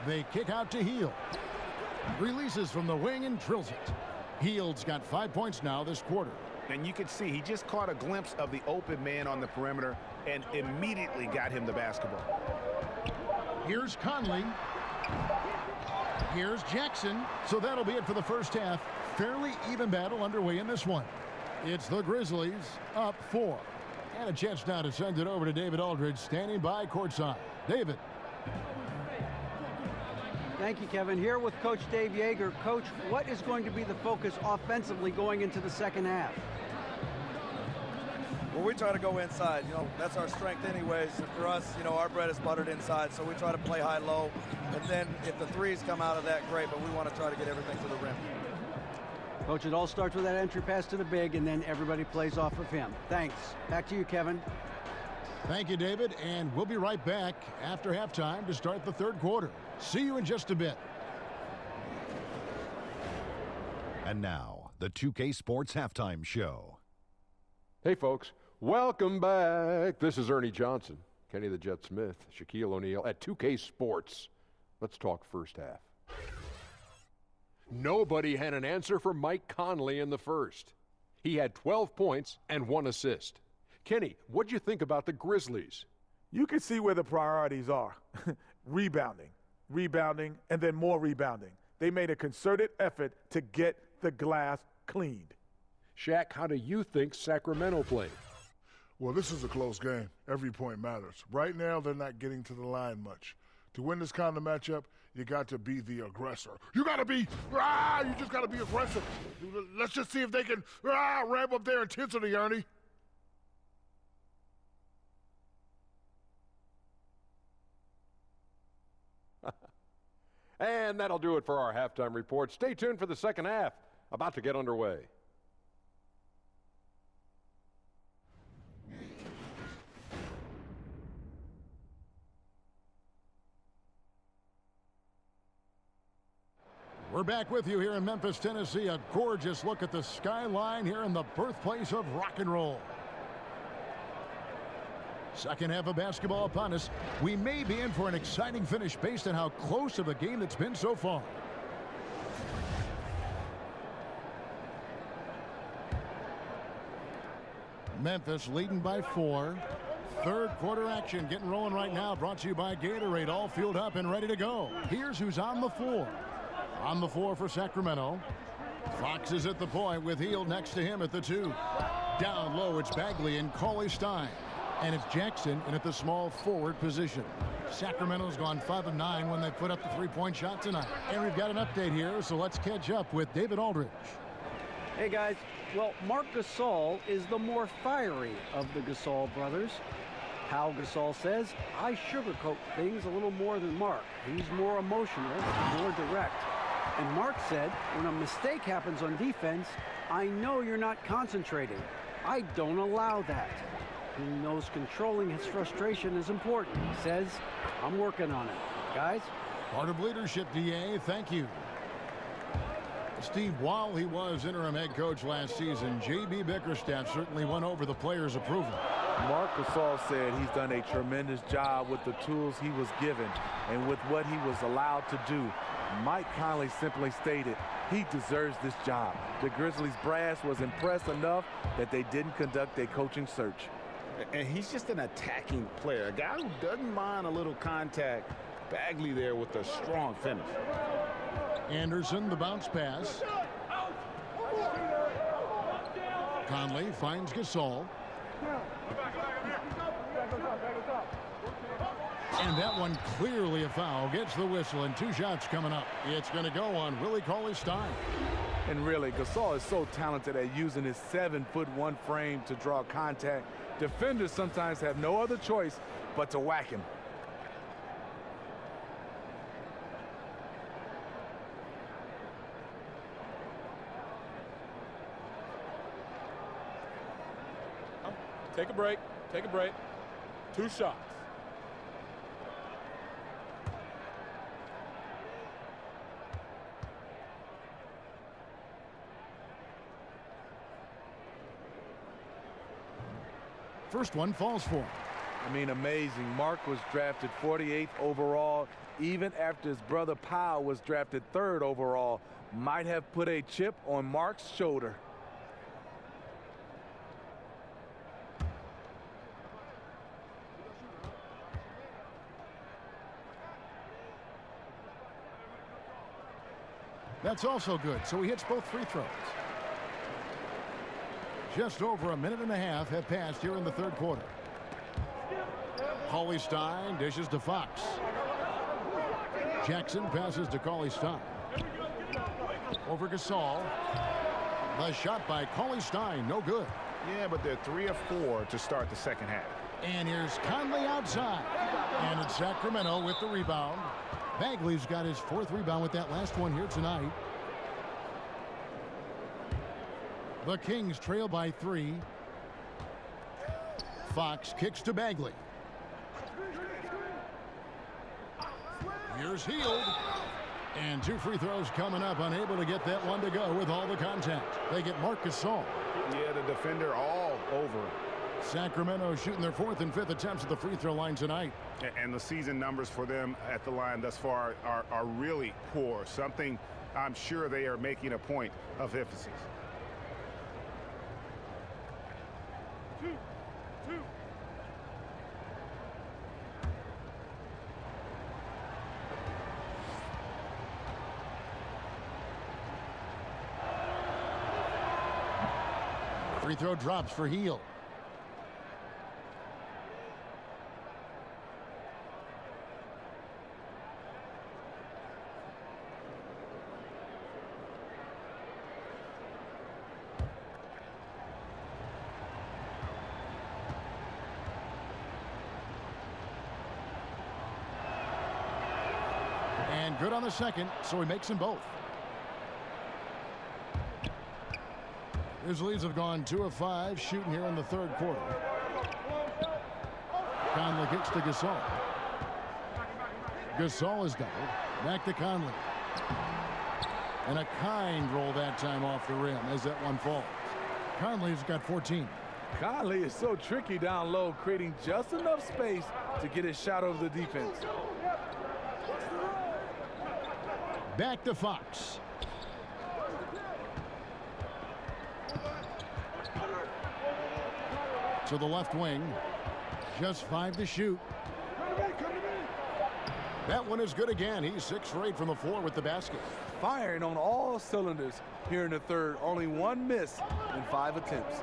They kick out to Hield. Releases from the wing and drills it. Hield's got 5 points now this quarter. And you can see he just caught a glimpse of the open man on the perimeter and immediately got him the basketball. Here's Conley. Here's Jackson. So that'll be it for the first half. Fairly even battle underway in this one. It's the Grizzlies up 4. And a chance now to send it over to David Aldridge, standing by courtside. David. Thank you, Kevin. Here with Coach Dave Yeager. Coach, what is going to be the focus offensively going into the second half? Well, we try to go inside. You know, that's our strength anyways. For us, you know, our bread is buttered inside, so we try to play high-low. And then if the threes come out of that, great, but we want to try to get everything to the rim. Coach, it all starts with that entry pass to the big, and then everybody plays off of him. Thanks. Back to you, Kevin. Thank you, David, and we'll be right back after halftime to start the third quarter. See you in just a bit. And now, the 2K Sports Halftime Show. Hey, folks. Welcome back. This is Ernie Johnson, Kenny the Jet Smith, Shaquille O'Neal at 2K Sports. Let's talk first half. Nobody had an answer for Mike Conley in the first. He had 12 points and 1 assist. Kenny, what'd you think about the Grizzlies? You can see where the priorities are. Rebounding, and then more rebounding. They made a concerted effort to get the glass cleaned. Shaq, how do you think Sacramento played? Well, this is a close game. Every point matters. Right now, they're not getting to the line much. To win this kind of matchup, you got to be the aggressor. You got to be, you just got to be aggressive. Let's just see if they can ramp up their intensity, Ernie. And that'll do it for our halftime report. Stay tuned for the second half. About to get underway. We're back with you here in Memphis, Tennessee. A gorgeous look at the skyline here in the birthplace of rock and roll. Second half of basketball upon us. We may be in for an exciting finish based on how close of a game it's been so far. Memphis leading by 4. Third quarter action getting rolling right now. Brought to you by Gatorade. All fueled up and ready to go. Here's who's on the floor. On the floor for Sacramento. Fox is at the point with Hield next to him at the 2. Down low, it's Bagley and Cauley-Stein. And it's Jackson in at the small forward position. Sacramento's gone 5 of 9 when they put up the three-point shot tonight. And we've got an update here, so let's catch up with David Aldridge. Hey, guys. Well, Marc Gasol is the more fiery of the Gasol brothers. Pau Gasol says, I sugarcoat things a little more than Marc. He's more emotional, more direct. And Marc said, when a mistake happens on defense, I know you're not concentrating. I don't allow that. He knows controlling his frustration is important. He says, I'm working on it. Guys? Part of leadership, DA. Thank you. Steve, while he was interim head coach last season, J.B. Bickerstaff certainly won over the players' approval. Marc Gasol said he's done a tremendous job with the tools he was given and with what he was allowed to do. Mike Conley simply stated he deserves this job. The Grizzlies brass was impressed enough that they didn't conduct a coaching search. And he's just an attacking player, a guy who doesn't mind a little contact. Bagley there with a strong finish. Anderson, the bounce pass. Conley finds Gasol. And that one clearly a foul. Gets the whistle, and 2 shots coming up. It's going to go on Willie Cauley-Stein. And really, Gasol is so talented at using his 7'1" frame to draw contact. Defenders sometimes have no other choice but to whack him. Take a break. Take a break. 2 shots. First one falls for him. I mean, amazing. Mark was drafted 48th overall, even after his brother Powell was drafted 3rd overall. Might have put a chip on Mark's shoulder. That's also good, so he hits both free throws. Just over a minute and a half have passed here in the 3rd quarter. Cauley-Stein dishes to Fox. Jackson passes to Cauley-Stein. Over Gasol. The shot by Cauley-Stein, no good. Yeah, but they're 3 of 4 to start the second half. And here's Conley outside. And it's Sacramento with the rebound. Bagley's got his 4th rebound with that last one here tonight. The Kings trail by 3. Fox kicks to Bagley. Here's Hield. And 2 free throws coming up, unable to get that one to go with all the contact. They get Marc Gasol. Yeah, the defender all over him. Sacramento shooting their 4th and 5th attempts at the free throw line tonight. And the season numbers for them at the line thus far are really poor. Something I'm sure they are making a point of emphasis. 2. Free throw drops for Hield. And good on the second, so he makes them both. Grizzlies have gone 2 of 5 shooting here in the 3rd quarter. Conley kicks to Gasol. Gasol is doubled. Back to Conley. And a kind roll that time off the rim as that one falls. Conley's got 14. Conley is so tricky down low, creating just enough space to get his shot over the defense. Back to Fox. To the left wing. Just 5 to shoot. That one is good again. He's 6 for 8 from the floor with the basket. Firing on all cylinders here in the 3rd. Only 1 miss in 5 attempts.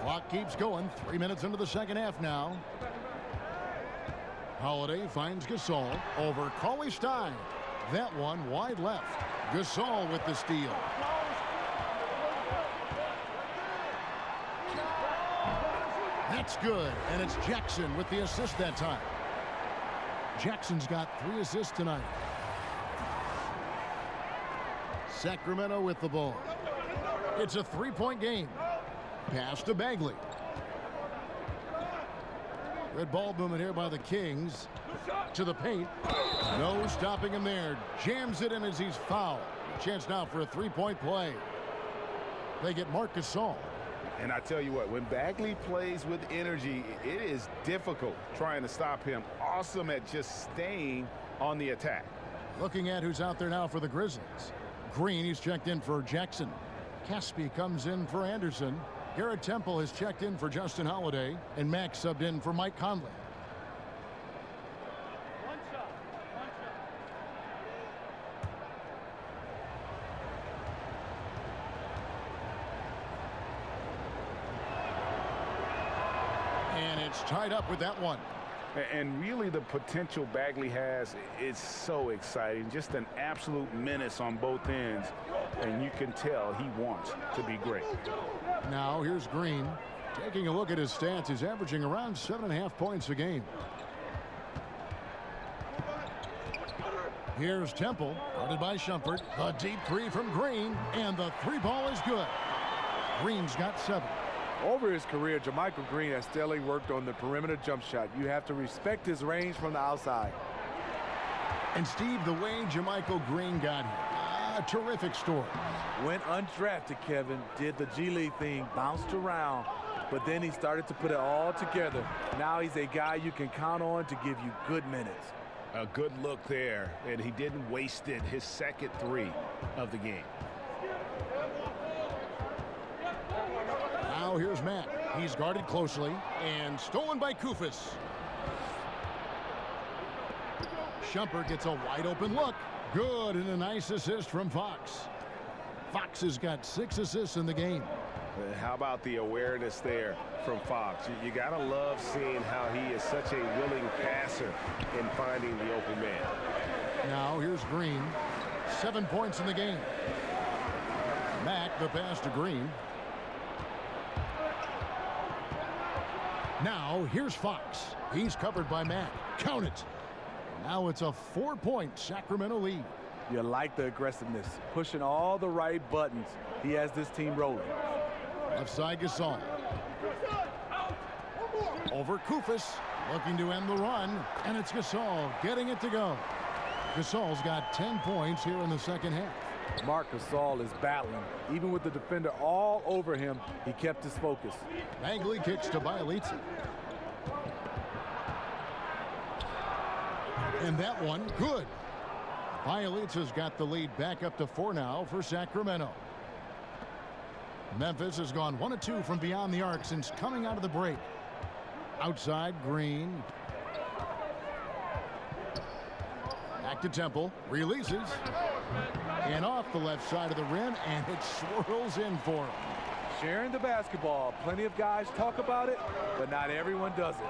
Clock keeps going. 3 minutes into the second half now. Holiday finds Gasol over Cauley-Stein. That one wide left. Gasol with the steal. That's good, and it's Jackson with the assist that time. Jackson's got 3 assists tonight. Sacramento with the ball. It's a 3-point game. Pass to Bagley. Red ball movement here by the Kings. To the paint. No stopping him there. Jams it in as he's fouled. Chance now for a 3-point play. They get Marc Gasol. And I tell you what, when Bagley plays with energy, it is difficult trying to stop him. Awesome at just staying on the attack. Looking at who's out there now for the Grizzlies. Green, he's checked in for Jackson. Caspi comes in for Anderson. Garrett Temple has checked in for Justin Holiday. And Max subbed in for Mike Conley. It's tied up with that one. And really the potential Bagley has is so exciting. Just an absolute menace on both ends. And you can tell he wants to be great. Now here's Green. Taking a look at his stats, he's averaging around 7.5 points a game. Here's Temple, guarded by Shumpert. The deep three from Green, and the three ball is good. Green's got 7. Over his career, JaMychal Green has steadily worked on the perimeter jump shot. You have to respect his range from the outside. And Steve, the way JaMychal Green got here, a terrific story. Went undrafted, Kevin, did the G League thing, bounced around, but then he started to put it all together. Now he's a guy you can count on to give you good minutes. A good look there, and he didn't waste it. His second 3 of the game. Now here's Matt. He's guarded closely and stolen by Kufis. Shumpert gets a wide open look. Good, and a nice assist from Fox. Fox has got 6 assists in the game. How about the awareness there from Fox? You gotta love seeing how he is such a willing passer in finding the open man. Now here's Green. 7 points in the game. Mack, the pass to Green. Now here's Fox. He's covered by Mack. Count it. Now it's a 4-point Sacramento lead. You like the aggressiveness, pushing all the right buttons. He has this team rolling. Left side Gasol. Over Kufis, looking to end the run, and it's Gasol getting it to go. Gasol's got 10 points here in the second half. Marc Gasol is battling. Even with the defender all over him, he kept his focus. Bagley kicks to Bielitsa. And that one, good. Bielitsa's got the lead back up to 4 now for Sacramento. Memphis has gone 1 of 2 from beyond the arc since coming out of the break. Outside, Green. Back to Temple. Releases. And off the left side of the rim, and it swirls in for him. Sharing the basketball. Plenty of guys talk about it, but not everyone does it.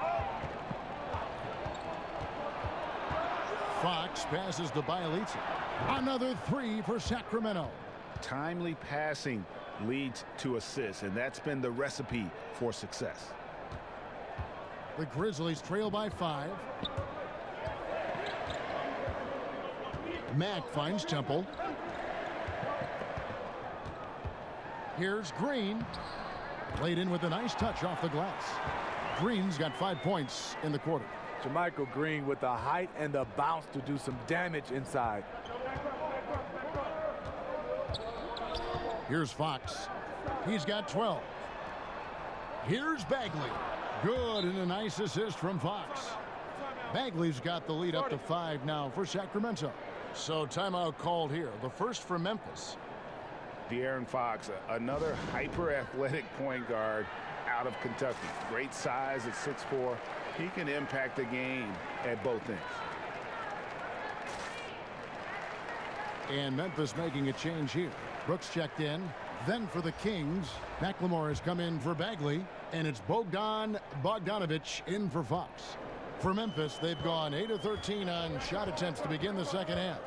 Fox passes to Bielitsa. Another 3 for Sacramento. Timely passing leads to assists, and that's been the recipe for success. The Grizzlies trail by 5. Mack finds Temple. Here's Green. Laid in with a nice touch off the glass. Green's got 5 points in the quarter. JaMychal Green with the height and the bounce to do some damage inside. Here's Fox. He's got 12. Here's Bagley. Good, and a nice assist from Fox. Bagley's got the lead up to 5 now for Sacramento. So timeout called here. The first for Memphis. De'Aaron Fox, another hyper-athletic point guard out of Kentucky. Great size at 6'4". He can impact the game at both ends. And Memphis making a change here. Brooks checked in. Then for the Kings, McLemore has come in for Bagley, and it's Bogdan Bogdanovic in for Fox. For Memphis, they've gone 8 of 13 on shot attempts to begin the second half.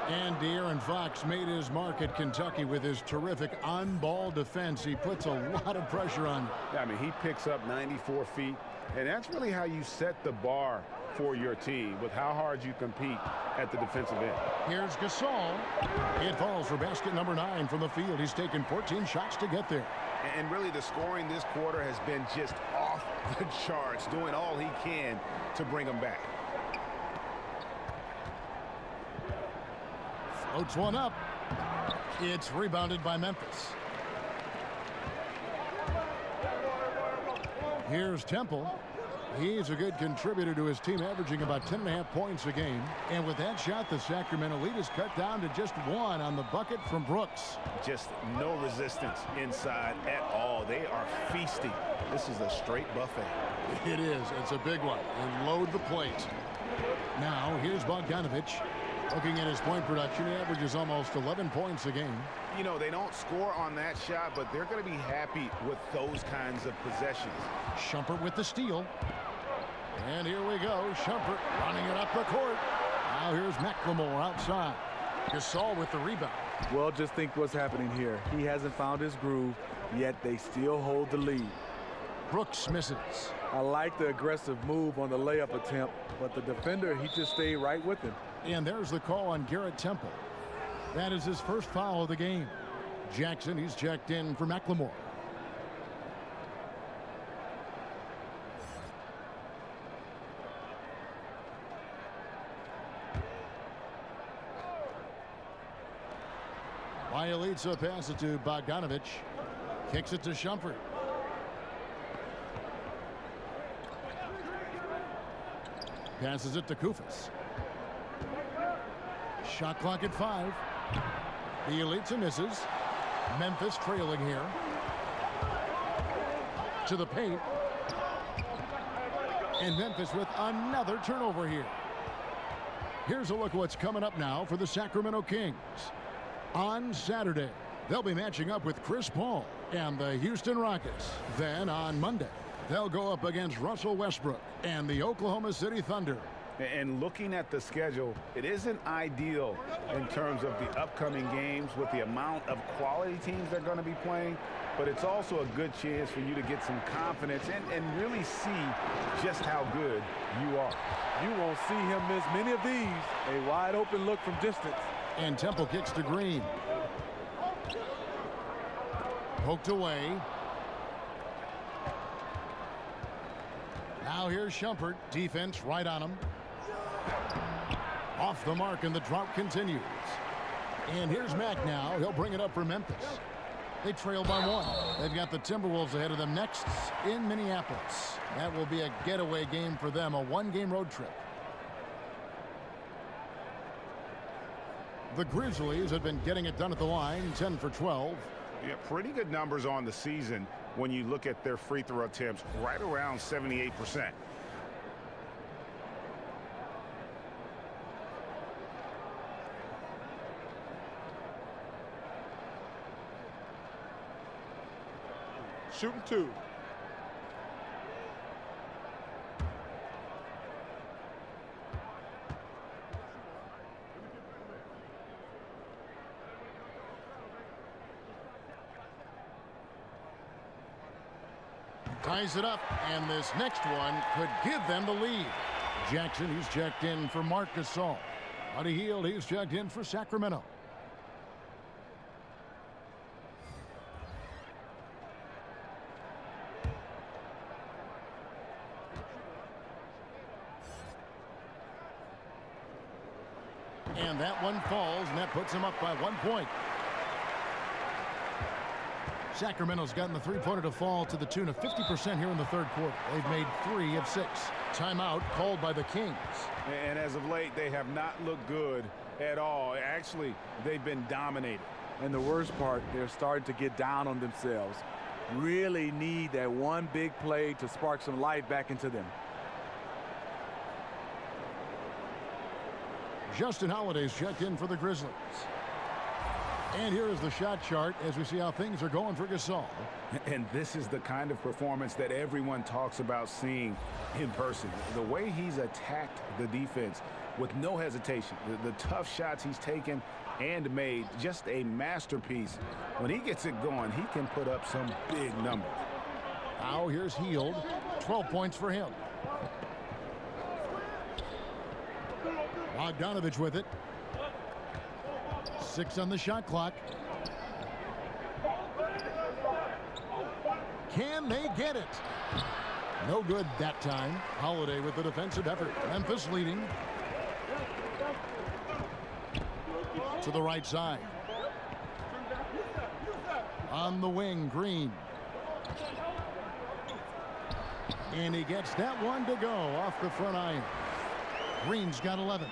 And De'Aaron Fox made his mark at Kentucky with his terrific on-ball defense. He puts a lot of pressure on. I mean, he picks up 94 feet, and that's really how you set the bar for your team, with how hard you compete at the defensive end. Here's Gasol. It falls for basket number 9 from the field. He's taken 14 shots to get there. And really the scoring this quarter has been just off the charts, doing all he can to bring them back. Floats one up. It's rebounded by Memphis. Here's Temple. He's a good contributor to his team, averaging about 10.5 points a game. And with that shot, the Sacramento lead is cut down to just 1 on the bucket from Brooks. Just no resistance inside at all. They are feasting. This is a straight buffet. It is. It's a big one. And load the plate. Now, here's Bogdanovic. Looking at his point production, he averages almost 11 points a game. you know, they don't score on that shot, but they're going to be happy with those kinds of possessions. Shumpert with the steal. And here we go. Shumpert running it up the court. Now here's McLemore outside. Gasol with the rebound. Well, just think what's happening here. He hasn't found his groove, yet they still hold the lead. Brooks misses. I like the aggressive move on the layup attempt, but the defender, he just stayed right with him. And there's the call on Garrett Temple. That is his first foul of the game. Jackson, he's checked in for McLemore. Bjelica passes it to Bogdanovic. Kicks it to Shumpert. Passes it to Koufos. Shot clock at 5. Bjelica misses. Memphis trailing here. To the paint. And Memphis with another turnover here. Here's a look at what's coming up now for the Sacramento Kings. On Saturday, they'll be matching up with Chris Paul and the Houston Rockets. Then on Monday, they'll go up against Russell Westbrook and the Oklahoma City Thunder. And looking at the schedule, it isn't ideal in terms of the upcoming games with the amount of quality teams they're going to be playing, but it's also a good chance for you to get some confidence and really see just how good you are. You won't see him miss many of these. A wide open look from distance. And Temple kicks to Green. Poked away. Now here's Shumpert. Defense right on him. Off the mark, and the drought continues. And here's Mack now. He'll bring it up for Memphis. They trail by 1. They've got the Timberwolves ahead of them next in Minneapolis. That will be a getaway game for them, a 1-game road trip. The Grizzlies have been getting it done at the line, 10 for 12. Yeah, pretty good numbers on the season when you look at their free throw attempts, right around 78%. Shooting 2. Ties it up, and this next one could give them the lead. Jackson, he's checked in for Marc Gasol. Buddy Hield, he's checked in for Sacramento. And that one falls, and that puts him up by 1 point. Sacramento's gotten the three-pointer to fall to the tune of 50% here in the third quarter. They've made 3 of 6. Timeout called by the Kings. And as of late, they have not looked good at all. Actually, they've been dominated. And the worst part, they're starting to get down on themselves. Really need that one big play to spark some life back into them. Justin Holiday's checked in for the Grizzlies. And here is the shot chart as we see how things are going for Gasol. And this is the kind of performance that everyone talks about seeing in person. The way he's attacked the defense with no hesitation. The tough shots he's taken and made, just a masterpiece. When he gets it going, he can put up some big numbers. Now here's Hield. 12 points for him. Bogdanovic with it. 6 on the shot clock. Can they get it? No good that time. Holiday with the defensive effort. Memphis leading. To the right side. On the wing, Green. And he gets that one to go off the front iron. Green's got 11.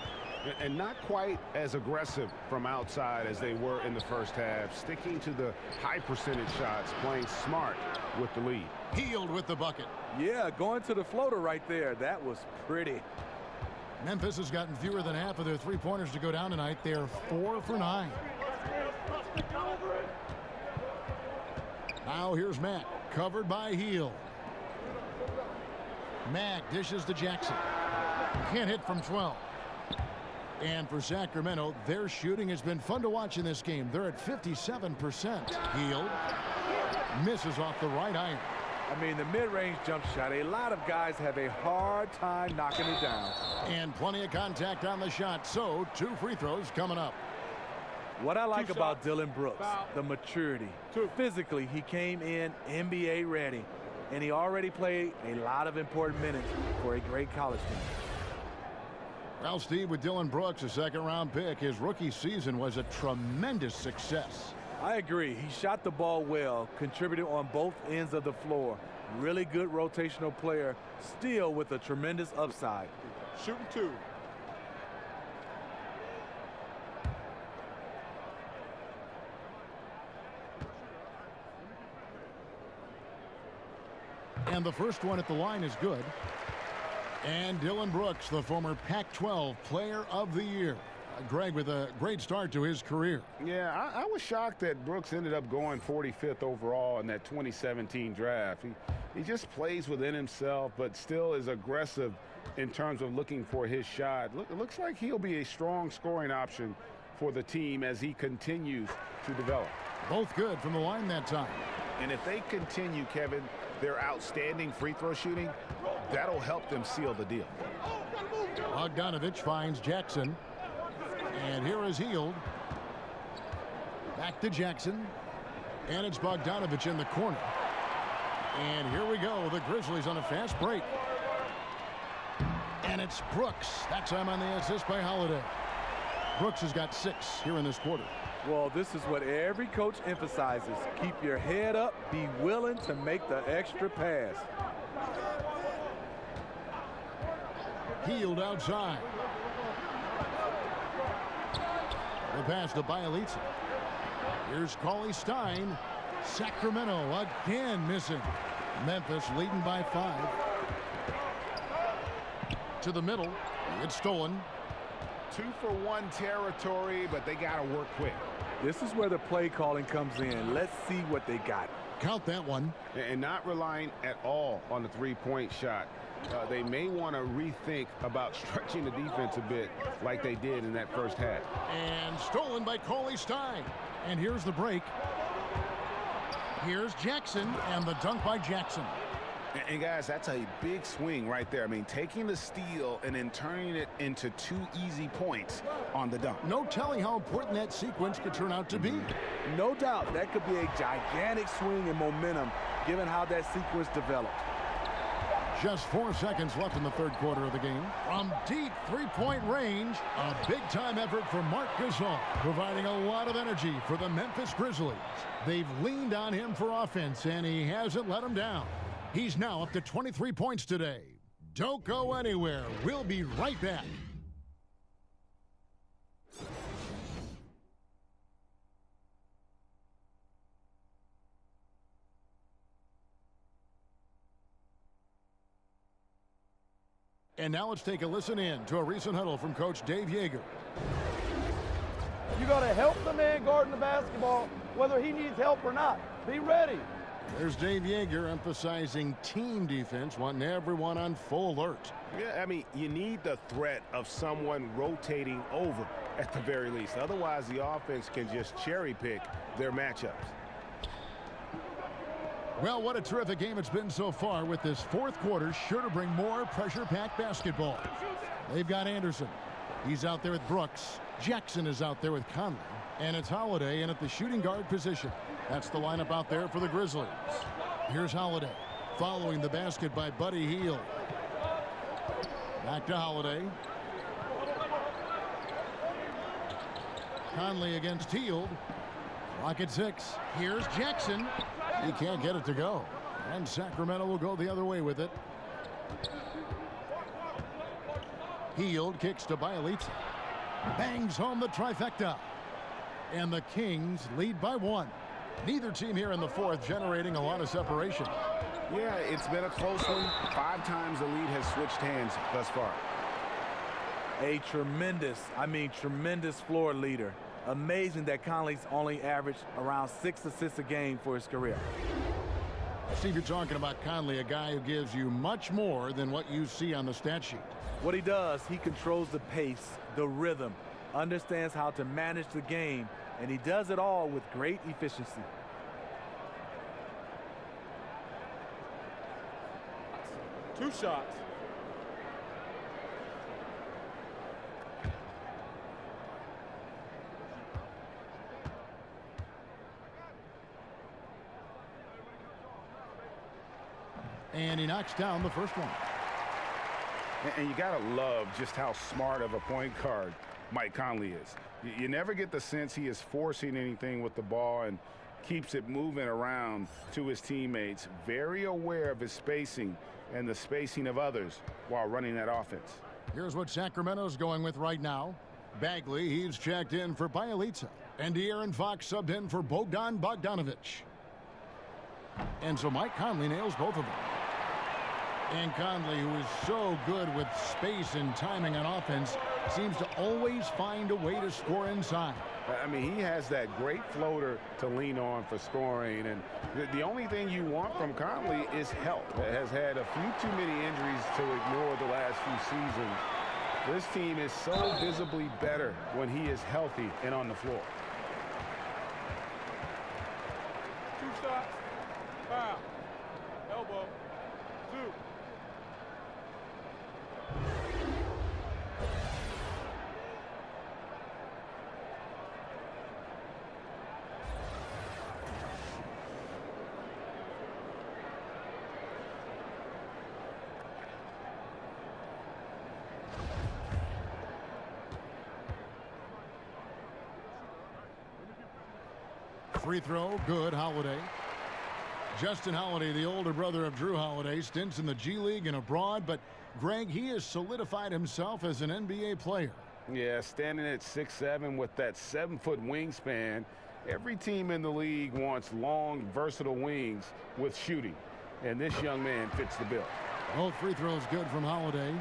And not quite as aggressive from outside as they were in the first half. Sticking to the high percentage shots, playing smart with the lead. Hield with the bucket. Yeah, going to the floater right there. That was pretty. Memphis has gotten fewer than half of their three-pointers to go down tonight. They're 4 for 9. Now here's Mack, covered by Heel. Mack dishes to Jackson. Can't hit from 12. And for Sacramento, their shooting has been fun to watch in this game. They're at 57%. Heel misses off the right iron. I mean, the mid-range jump shot, a lot of guys have a hard time knocking it down. And plenty of contact on the shot, so 2 free throws coming up. What I like about Dillon Brooks, the maturity. Physically, he came in NBA ready, and he already played a lot of important minutes for a great college team. Well, Steve, with Dillon Brooks, a second-round pick, his rookie season was a tremendous success. I agree. He shot the ball well, contributed on both ends of the floor. Really good rotational player, still with a tremendous upside. Shooting 2. And the first one at the line is good. And Dillon Brooks, the former Pac-12 Player of the Year. Greg, with a great start to his career. Yeah, I was shocked that Brooks ended up going 45th overall in that 2017 draft. He just plays within himself, but still is aggressive in terms of looking for his shot. It looks like he'll be a strong scoring option for the team as he continues to develop. Both good from the line that time. And if they continue, Kevin, their outstanding free throw shooting, that'll help them seal the deal. Bogdanovich finds Jackson. And here is Hield. Back to Jackson. And it's Bogdanovich in the corner. And here we go. The Grizzlies on a fast break. And it's Brooks. That time on the assist by Holiday. Brooks has got 6 here in this quarter. Well, this is what every coach emphasizes. Keep your head up. Be willing to make the extra pass. Hield outside. The pass to Bielitsa. Here's Cauley Stein. Sacramento again missing. Memphis leading by 5. To the middle. It's stolen. 2-for-1 territory, but they got to work quick. This is where the play calling comes in. Let's see what they got. Count that one. And not relying at all on the three-point shot. They may want to rethink about stretching the defense a bit like they did in that first half. And stolen by Cauley Stein. And here's the break. Here's Jackson, and the dunk by Jackson. And guys, that's a big swing right there. I mean, taking the steal and then turning it into 2 easy points on the dunk. No telling how important that sequence could turn out to be. No doubt that could be a gigantic swing in momentum given how that sequence developed. Just 4 seconds left in the third quarter of the game. From deep three-point range, a big-time effort for Marc Gasol, providing a lot of energy for the Memphis Grizzlies. They've leaned on him for offense, and he hasn't let them down. He's now up to 23 points today. Don't go anywhere. We'll be right back. And now let's take a listen in to a recent huddle from Coach Dave Yeager. You got to help the man guarding the basketball, whether he needs help or not. Be ready. There's Dave Yeager emphasizing team defense, wanting everyone on full alert. Yeah, I mean, you need the threat of someone rotating over at the very least. Otherwise, the offense can just cherry pick their matchups. Well, what a terrific game it's been so far, with this fourth quarter sure to bring more pressure-packed basketball. They've got Anderson. He's out there with Brooks. Jackson is out there with Conley. And it's Holiday in at the shooting guard position. That's the lineup out there for the Grizzlies. Here's Holiday, following the basket by Buddy Hield. Back to Holiday. Conley against Hield. Clock at 6. Here's Jackson. He can't get it to go. And Sacramento will go the other way with it. Hield kicks to Bielitsa. Bangs home the trifecta. And the Kings lead by 1. Neither team here in the fourth generating a lot of separation. Yeah, it's been a close one. 5 times the lead has switched hands thus far. A tremendous floor leader. Amazing that Conley's only averaged around 6 assists a game for his career. Steve, you're talking about Conley, a guy who gives you much more than what you see on the stat sheet. What he does, he controls the pace, the rhythm, understands how to manage the game, and he does it all with great efficiency. Two shots. And he knocks down the first one. And you got to love just how smart of a point guard Mike Conley is. You never get the sense he is forcing anything with the ball and keeps it moving around to his teammates. Very aware of his spacing and the spacing of others while running that offense. Here's what Sacramento's going with right now. Bagley, he's checked in for Bielitsa. And De'Aaron Fox subbed in for Bogdan Bogdanovic. And so Mike Conley nails both of them. And Conley, who is so good with space and timing on offense, seems to always find a way to score inside. I mean, he has that great floater to lean on for scoring. And the only thing you want from Conley is help. Has had a few too many injuries to ignore the last few seasons. This team is so visibly better when he is healthy and on the floor. Two shots. Foul. Elbow. Two. Free throw, good. Holiday. Justin Holiday, the older brother of Drew Holiday, stints in the G League and abroad, but Greg, he has solidified himself as an NBA player. Yeah, standing at 6'7" with that 7-foot wingspan. Every team in the league wants long, versatile wings with shooting, and this young man fits the bill. Both free throws good from Holiday.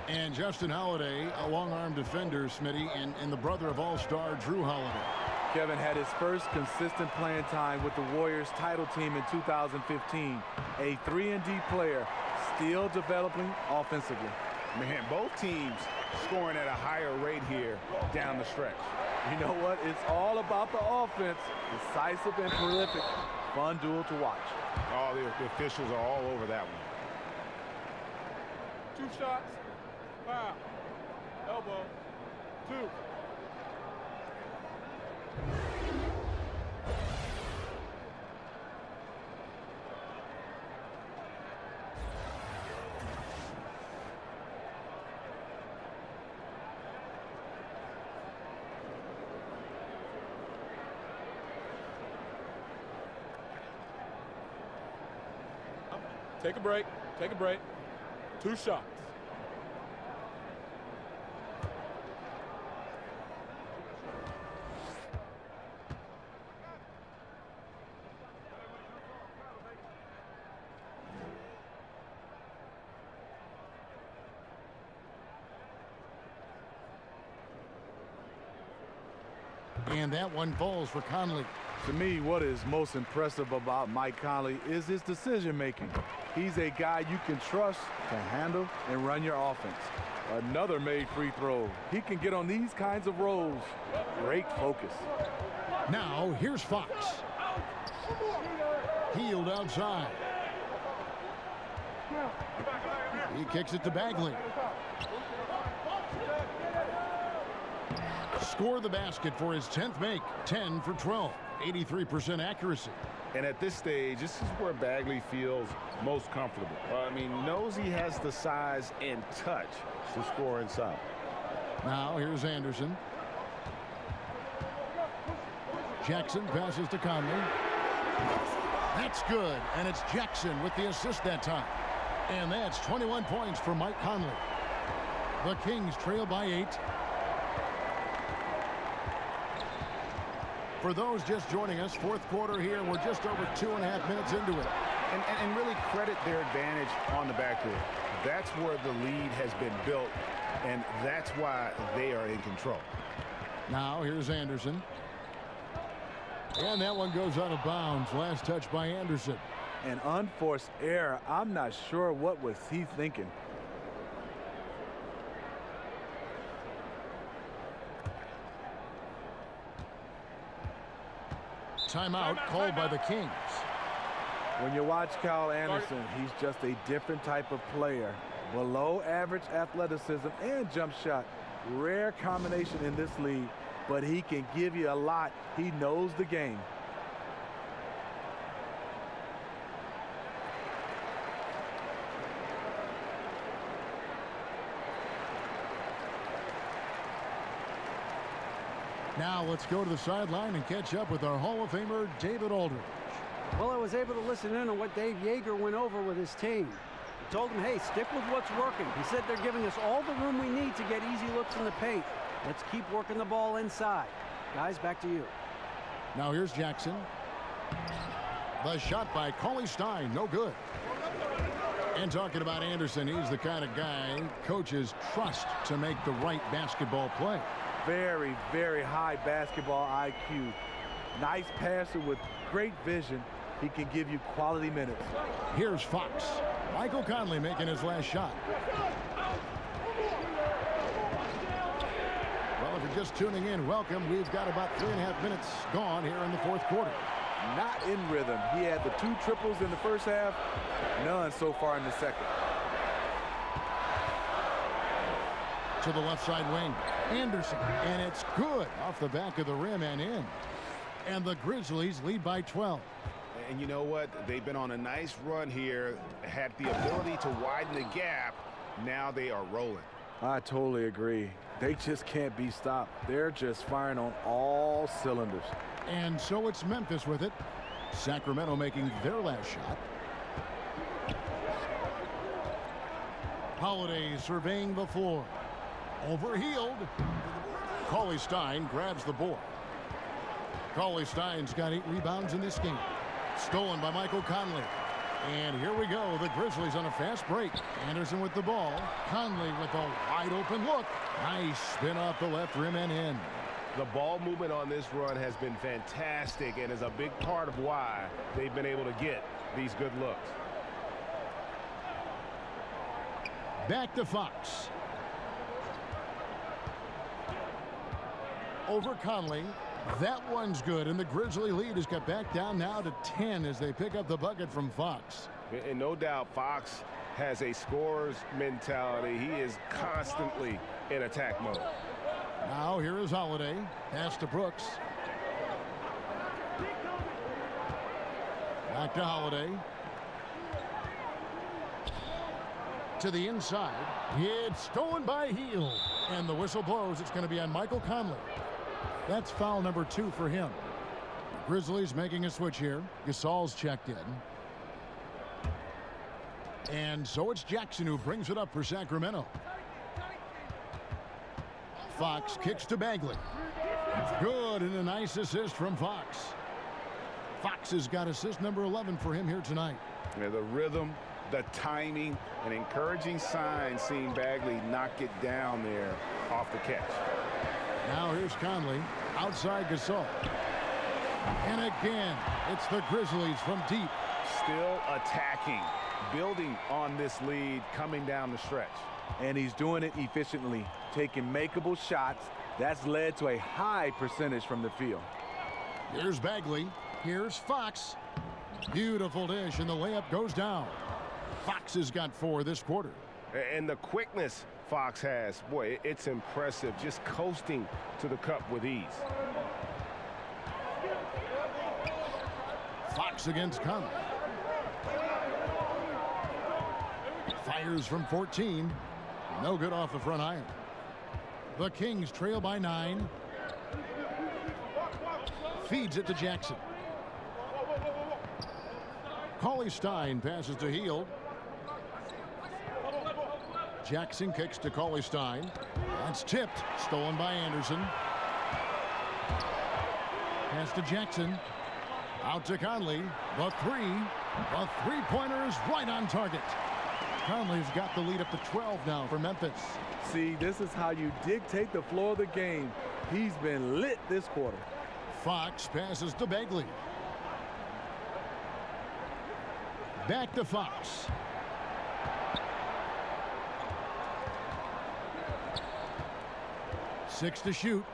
And Justin Holiday, a long-arm defender, Smitty, and the brother of All-Star Drew Holiday. Kevin had his first consistent playing time with the Warriors title team in 2015. A 3-and-D player, still developing offensively. Man, both teams scoring at a higher rate here down the stretch. You know what? It's all about the offense. Decisive and prolific. Fun duel to watch. Oh, the officials are all over that one. Two shots. Foul. Elbow. Two. Take a break. Take a break. Two shots. And that one falls for Conley. To me, what is most impressive about Mike Conley is his decision-making. He's a guy you can trust to handle and run your offense. Another made free throw. He can get on these kinds of rolls. Great focus. Now, here's Fox. Healed outside. He kicks it to Bagley. Score the basket for his 10th make. 10 for 12. 83% accuracy. And at this stage, this is where Bagley feels most comfortable. I mean, knows he has the size and touch to score inside. Now, here's Anderson. Jackson passes to Conley. That's good, and it's Jackson with the assist that time. And that's 21 points for Mike Conley. The Kings trail by 8. For those just joining us, fourth quarter here. We're just over 2.5 minutes into it. And really credit their advantage on the backcourt. That's where the lead has been built, and that's why they are in control. Now here's Anderson. And that one goes out of bounds. Last touch by Anderson. An unforced error. I'm not sure what was he thinking. Timeout called by the Kings. When you watch Kyle Anderson, he's just a different type of player. Below average athleticism and jump shot. Rare combination in this league, but he can give you a lot. He knows the game. Now let's go to the sideline and catch up with our Hall of Famer, David Aldridge. Well, I was able to listen in on what Dave Yeager went over with his team. He told him, hey, stick with what's working. He said they're giving us all the room we need to get easy looks in the paint. Let's keep working the ball inside. Guys, back to you. Now here's Jackson. The shot by Cauley Stein, no good. And talking about Anderson, he's the kind of guy coaches trust to make the right basketball play. Very, very high basketball IQ. Nice passer with great vision. He can give you quality minutes. Here's Fox. Michael Conley making his last shot. Well, if you're just tuning in, welcome. We've got about 3.5 minutes gone here in the fourth quarter. Not in rhythm. He had the 2 triples in the first half, none so far in the second. To the left side wing, Anderson, and it's good off the back of the rim and in. And the Grizzlies lead by 12. And you know what? They've been on a nice run here, had the ability to widen the gap. Now they are rolling. I totally agree. They just can't be stopped. They're just firing on all cylinders. And so it's Memphis with it. Sacramento making their last shot. Holiday surveying the floor. Overhealed. Cauley Stein grabs the board. Cauley Stein's got 8 rebounds in this game. Stolen by Michael Conley. And here we go. The Grizzlies on a fast break. Anderson with the ball. Conley with a wide open look. Nice spin off the left rim and in. The ball movement on this run has been fantastic and is a big part of why they've been able to get these good looks. Back to Fox. Over Conley. That one's good, and the Grizzly lead has got back down now to 10 as they pick up the bucket from Fox. And no doubt Fox has a scorer's mentality. He is constantly in attack mode. Now here is Holiday. Pass to Brooks. Back to Holiday. To the inside. It's stolen by Hield. And the whistle blows. It's going to be on Michael Conley. That's foul number 2 for him. The Grizzlies making a switch here. Gasol's checked in. And so it's Jackson who brings it up for Sacramento. Fox kicks to Bagley. Good, and a nice assist from Fox. Fox has got assist number 11 for him here tonight. Yeah, the rhythm, the timing, an encouraging sign seeing Bagley knock it down there off the catch. Now here's Conley outside Gasol. And again, it's the Grizzlies from deep. Still attacking, building on this lead coming down the stretch. And he's doing it efficiently, taking makeable shots. That's led to a high percentage from the field. Here's Bagley. Here's Fox. Beautiful dish, and the layup goes down. Fox has got 4 this quarter. And the quickness Fox has, boy, it's impressive. Just coasting to the cup with ease. Fox against Conley. Fires from 14. No good off the front iron. The Kings trail by 9. Feeds it to Jackson. Cauley Stein passes to Hield. Jackson kicks to Cauley Stein. That's tipped. Stolen by Anderson. Pass to Jackson. Out to Conley. The three-pointer is right on target. Conley's got the lead up to 12 now for Memphis. See, this is how you dictate the flow of the game. He's been lit this quarter. Fox passes to Bagley. Back to Fox. Six to shoot.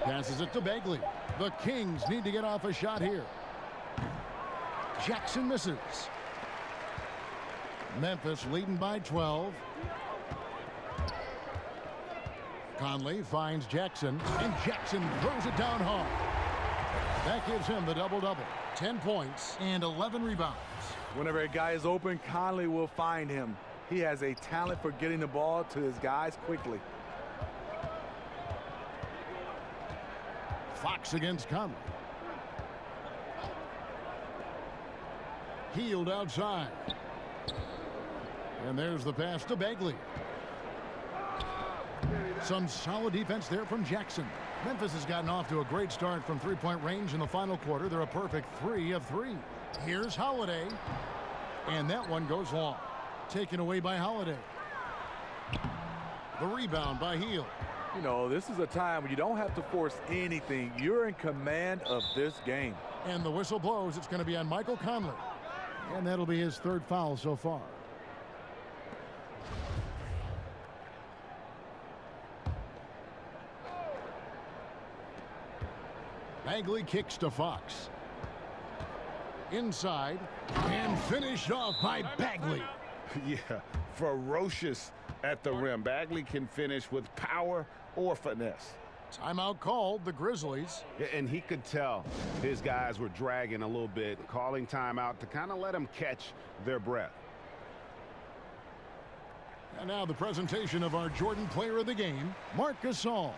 Passes it to Bagley. The Kings need to get off a shot here. Jackson misses. Memphis leading by 12. Conley finds Jackson, and Jackson throws it down hard. That gives him the double-double. 10 points and 11 rebounds. Whenever a guy is open, Conley will find him. He has a talent for getting the ball to his guys quickly. Fox against Conley. Healed outside. And there's the pass to Bagley. Some solid defense there from Jackson. Memphis has gotten off to a great start from three-point range in the final quarter. They're a perfect 3 of 3. Here's Holiday. And that one goes long. Taken away by Holiday. The rebound by Hield. You know, this is a time when you don't have to force anything. You're in command of this game. And the whistle blows. It's going to be on Michael Conley. And that'll be his 3rd foul so far. Bagley kicks to Fox. Inside. And finished off by Bagley. Yeah, ferocious at the rim. Bagley can finish with power or finesse. Timeout called, the Grizzlies. And he could tell his guys were dragging a little bit, calling timeout to kind of let them catch their breath. And now the presentation of our Jordan Player of the Game, Marc Gasol.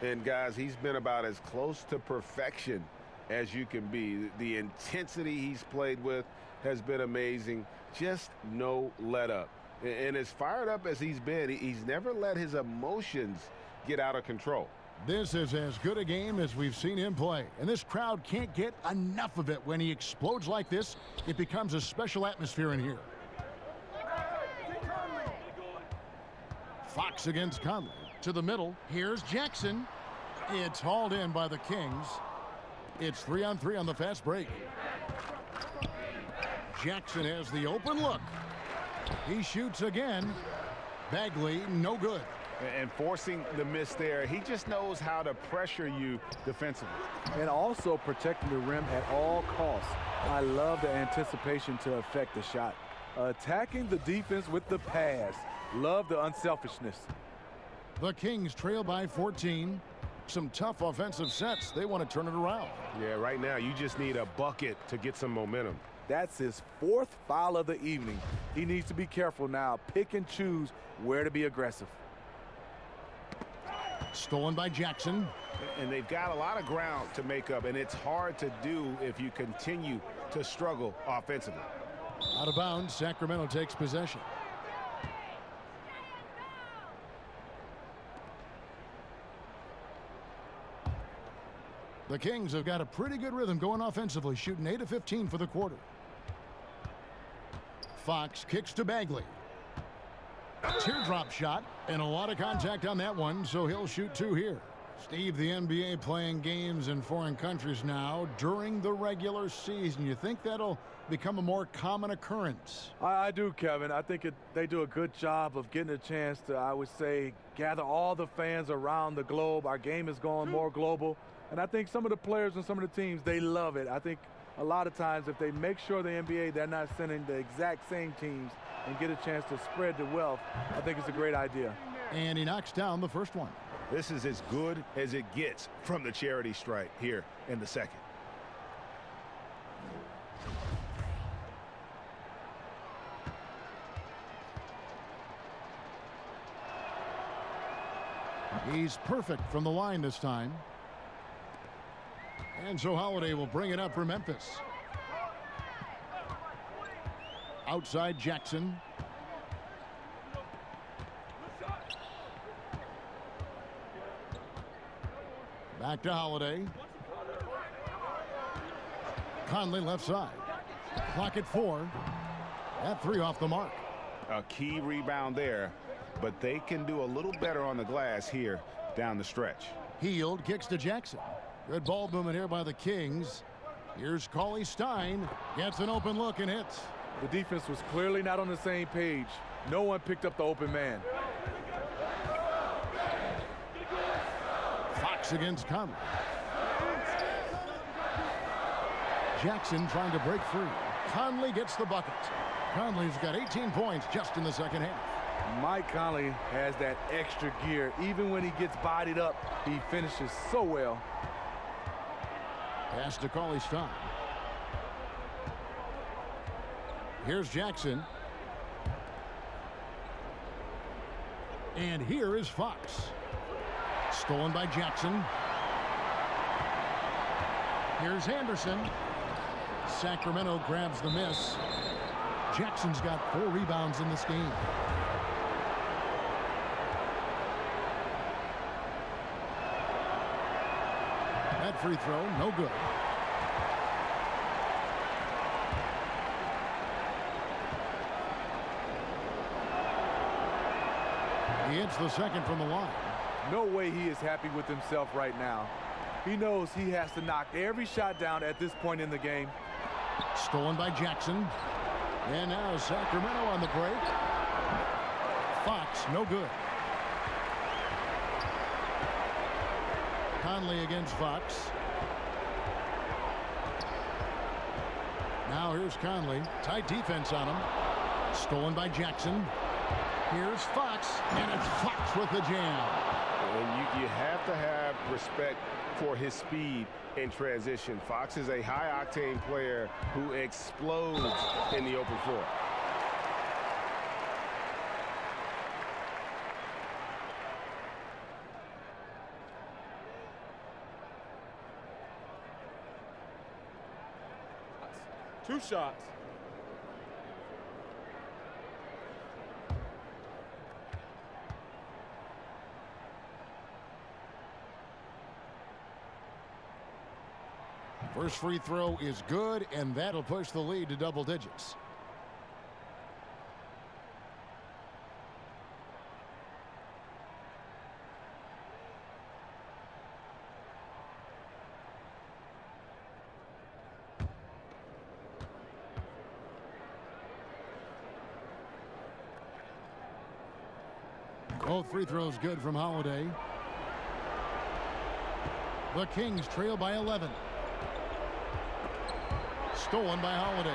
And guys, he's been about as close to perfection as you can be. The intensity he's played with has been amazing. Just no let up. And as fired up as he's been, he's never let his emotions get out of control. This is as good a game as we've seen him play. And this crowd can't get enough of it. When he explodes like this, it becomes a special atmosphere in here. Fox against Conley. To the middle. Here's Jackson. It's hauled in by the Kings. It's 3-on-3 on the fast break. Jackson has the open look. He shoots again. Bagley, no good. And forcing the miss there, he just knows how to pressure you defensively. And also protecting the rim at all costs. I love the anticipation to affect the shot. Attacking the defense with the pass. Love the unselfishness. The Kings trail by 14. Some tough offensive sets. They want to turn it around. Yeah, right now you just need a bucket to get some momentum. That's his 4th foul of the evening. He needs to be careful now. Pick and choose where to be aggressive. Stolen by Jackson. And they've got a lot of ground to make up, and it's hard to do if you continue to struggle offensively. Out of bounds, Sacramento takes possession. The Kings have got a pretty good rhythm going offensively, shooting 8 of 15 for the quarter. Fox kicks to Bagley. Teardrop shot, and a lot of contact on that one, so he'll shoot 2 here. Steve, the NBA playing games in foreign countries now during the regular season. You think that'll become a more common occurrence? I do, Kevin. I think they do a good job of getting a chance to, I would say, gather all the fans around the globe. Our game is going more global. And I think some of the players and some of the teams, they love it. I think a lot of times if they make sure the NBA, they're not sending the exact same teams and get a chance to spread the wealth, I think it's a great idea. And he knocks down the first one. This is as good as it gets from the charity stripe here in the second. He's perfect from the line this time. And so Holiday will bring it up for Memphis. Outside Jackson. Back to Holiday. Conley left side. Clock at 4. That 3 off the mark. A key rebound there, but they can do a little better on the glass here down the stretch. Heald kicks to Jackson. Good ball movement here by the Kings. Here's Cauley Stein. Gets an open look and hits. The defense was clearly not on the same page. No one picked up the open man. Fox against Conley. Jackson trying to break free. Conley gets the bucket. Conley's got 18 points just in the second half. Mike Conley has that extra gear. Even when he gets bodied up, he finishes so well. Pass to Cauley Stein. Here's Jackson. And here is Fox. Stolen by Jackson. Here's Anderson. Sacramento grabs the miss. Jackson's got 4 rebounds in this game. That free throw, no good. He hits the second from the line. No way he is happy with himself right now. He knows he has to knock every shot down at this point in the game. Stolen by Jackson. And now Sacramento on the break. Fox, no good. Conley against Fox. Now here's Conley. Tight defense on him. Stolen by Jackson. Here's Fox, and it's Fox with the jam. And you have to have respect for his speed in transition. Fox is a high-octane player who explodes in the open floor. Two shots. First free throw is good, and that'll push the lead to double digits. Both free throws good from Holiday. The Kings trail by 11. Stolen by Holiday.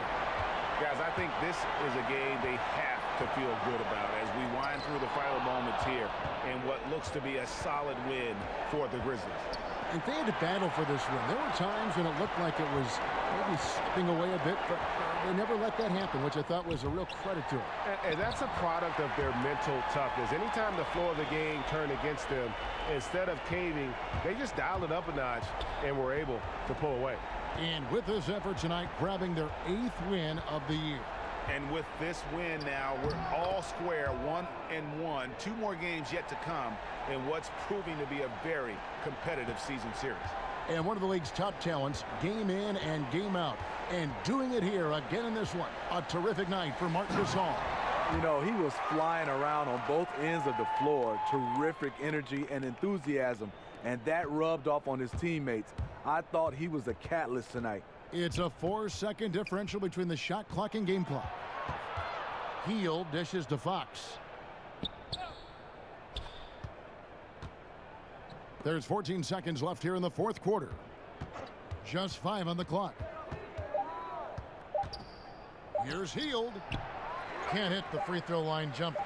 Guys, I think this is a game they have to feel good about as we wind through the final moments here in what looks to be a solid win for the Grizzlies. And they had to battle for this win. There were times when it looked like it was maybe slipping away a bit, but they never let that happen, which I thought was a real credit to them. And that's a product of their mental toughness. Anytime the floor of the game turned against them, instead of caving, they just dialed it up a notch and were able to pull away. And with this effort tonight, grabbing their 8th win of the year. And with this win now, we're all square, 1-1. 2 more games yet to come in what's proving to be a very competitive season series. And one of the league's top talents, game in and game out. And doing it here again in this one. A terrific night for Marc Gasol. You know, he was flying around on both ends of the floor. Terrific energy and enthusiasm. And that rubbed off on his teammates. I thought he was a catalyst tonight. It's a 4-second differential between the shot clock and game clock. Heald dishes to Fox. There's 14 seconds left here in the 4th quarter. Just 5 on the clock. Here's Heald. Can't hit the free throw line jumper.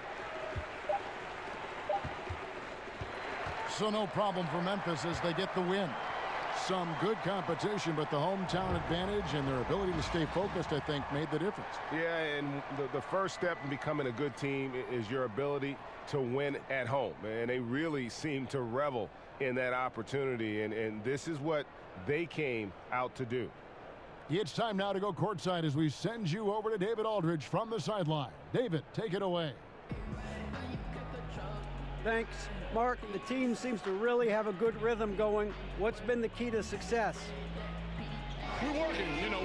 So no problem for Memphis as they get the win. Some good competition, but the hometown advantage and their ability to stay focused, I think, made the difference. Yeah, and the first step in becoming a good team is your ability to win at home. And they really seem to revel in that opportunity, and this is what they came out to do. It's time now to go courtside as we send you over to David Aldridge from the sideline. David, take it away. Thanks, Mark. The team seems to really have a good rhythm going. What's been the key to success? We're working. You know,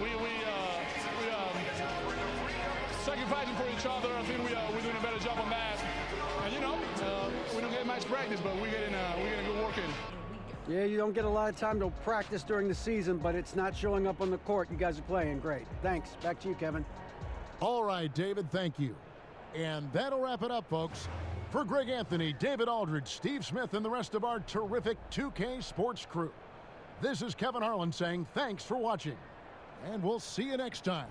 second fighting for each other. I think we're doing a better job on that. And you know, we don't get much practice, but we're getting good work in. Yeah, you don't get a lot of time to practice during the season, but it's not showing up on the court. You guys are playing great. Thanks. Back to you, Kevin. All right, David, thank you. And that'll wrap it up, folks. For Greg Anthony, David Aldridge, Steve Smith, and the rest of our terrific 2K Sports crew, this is Kevin Harlan saying thanks for watching, and we'll see you next time.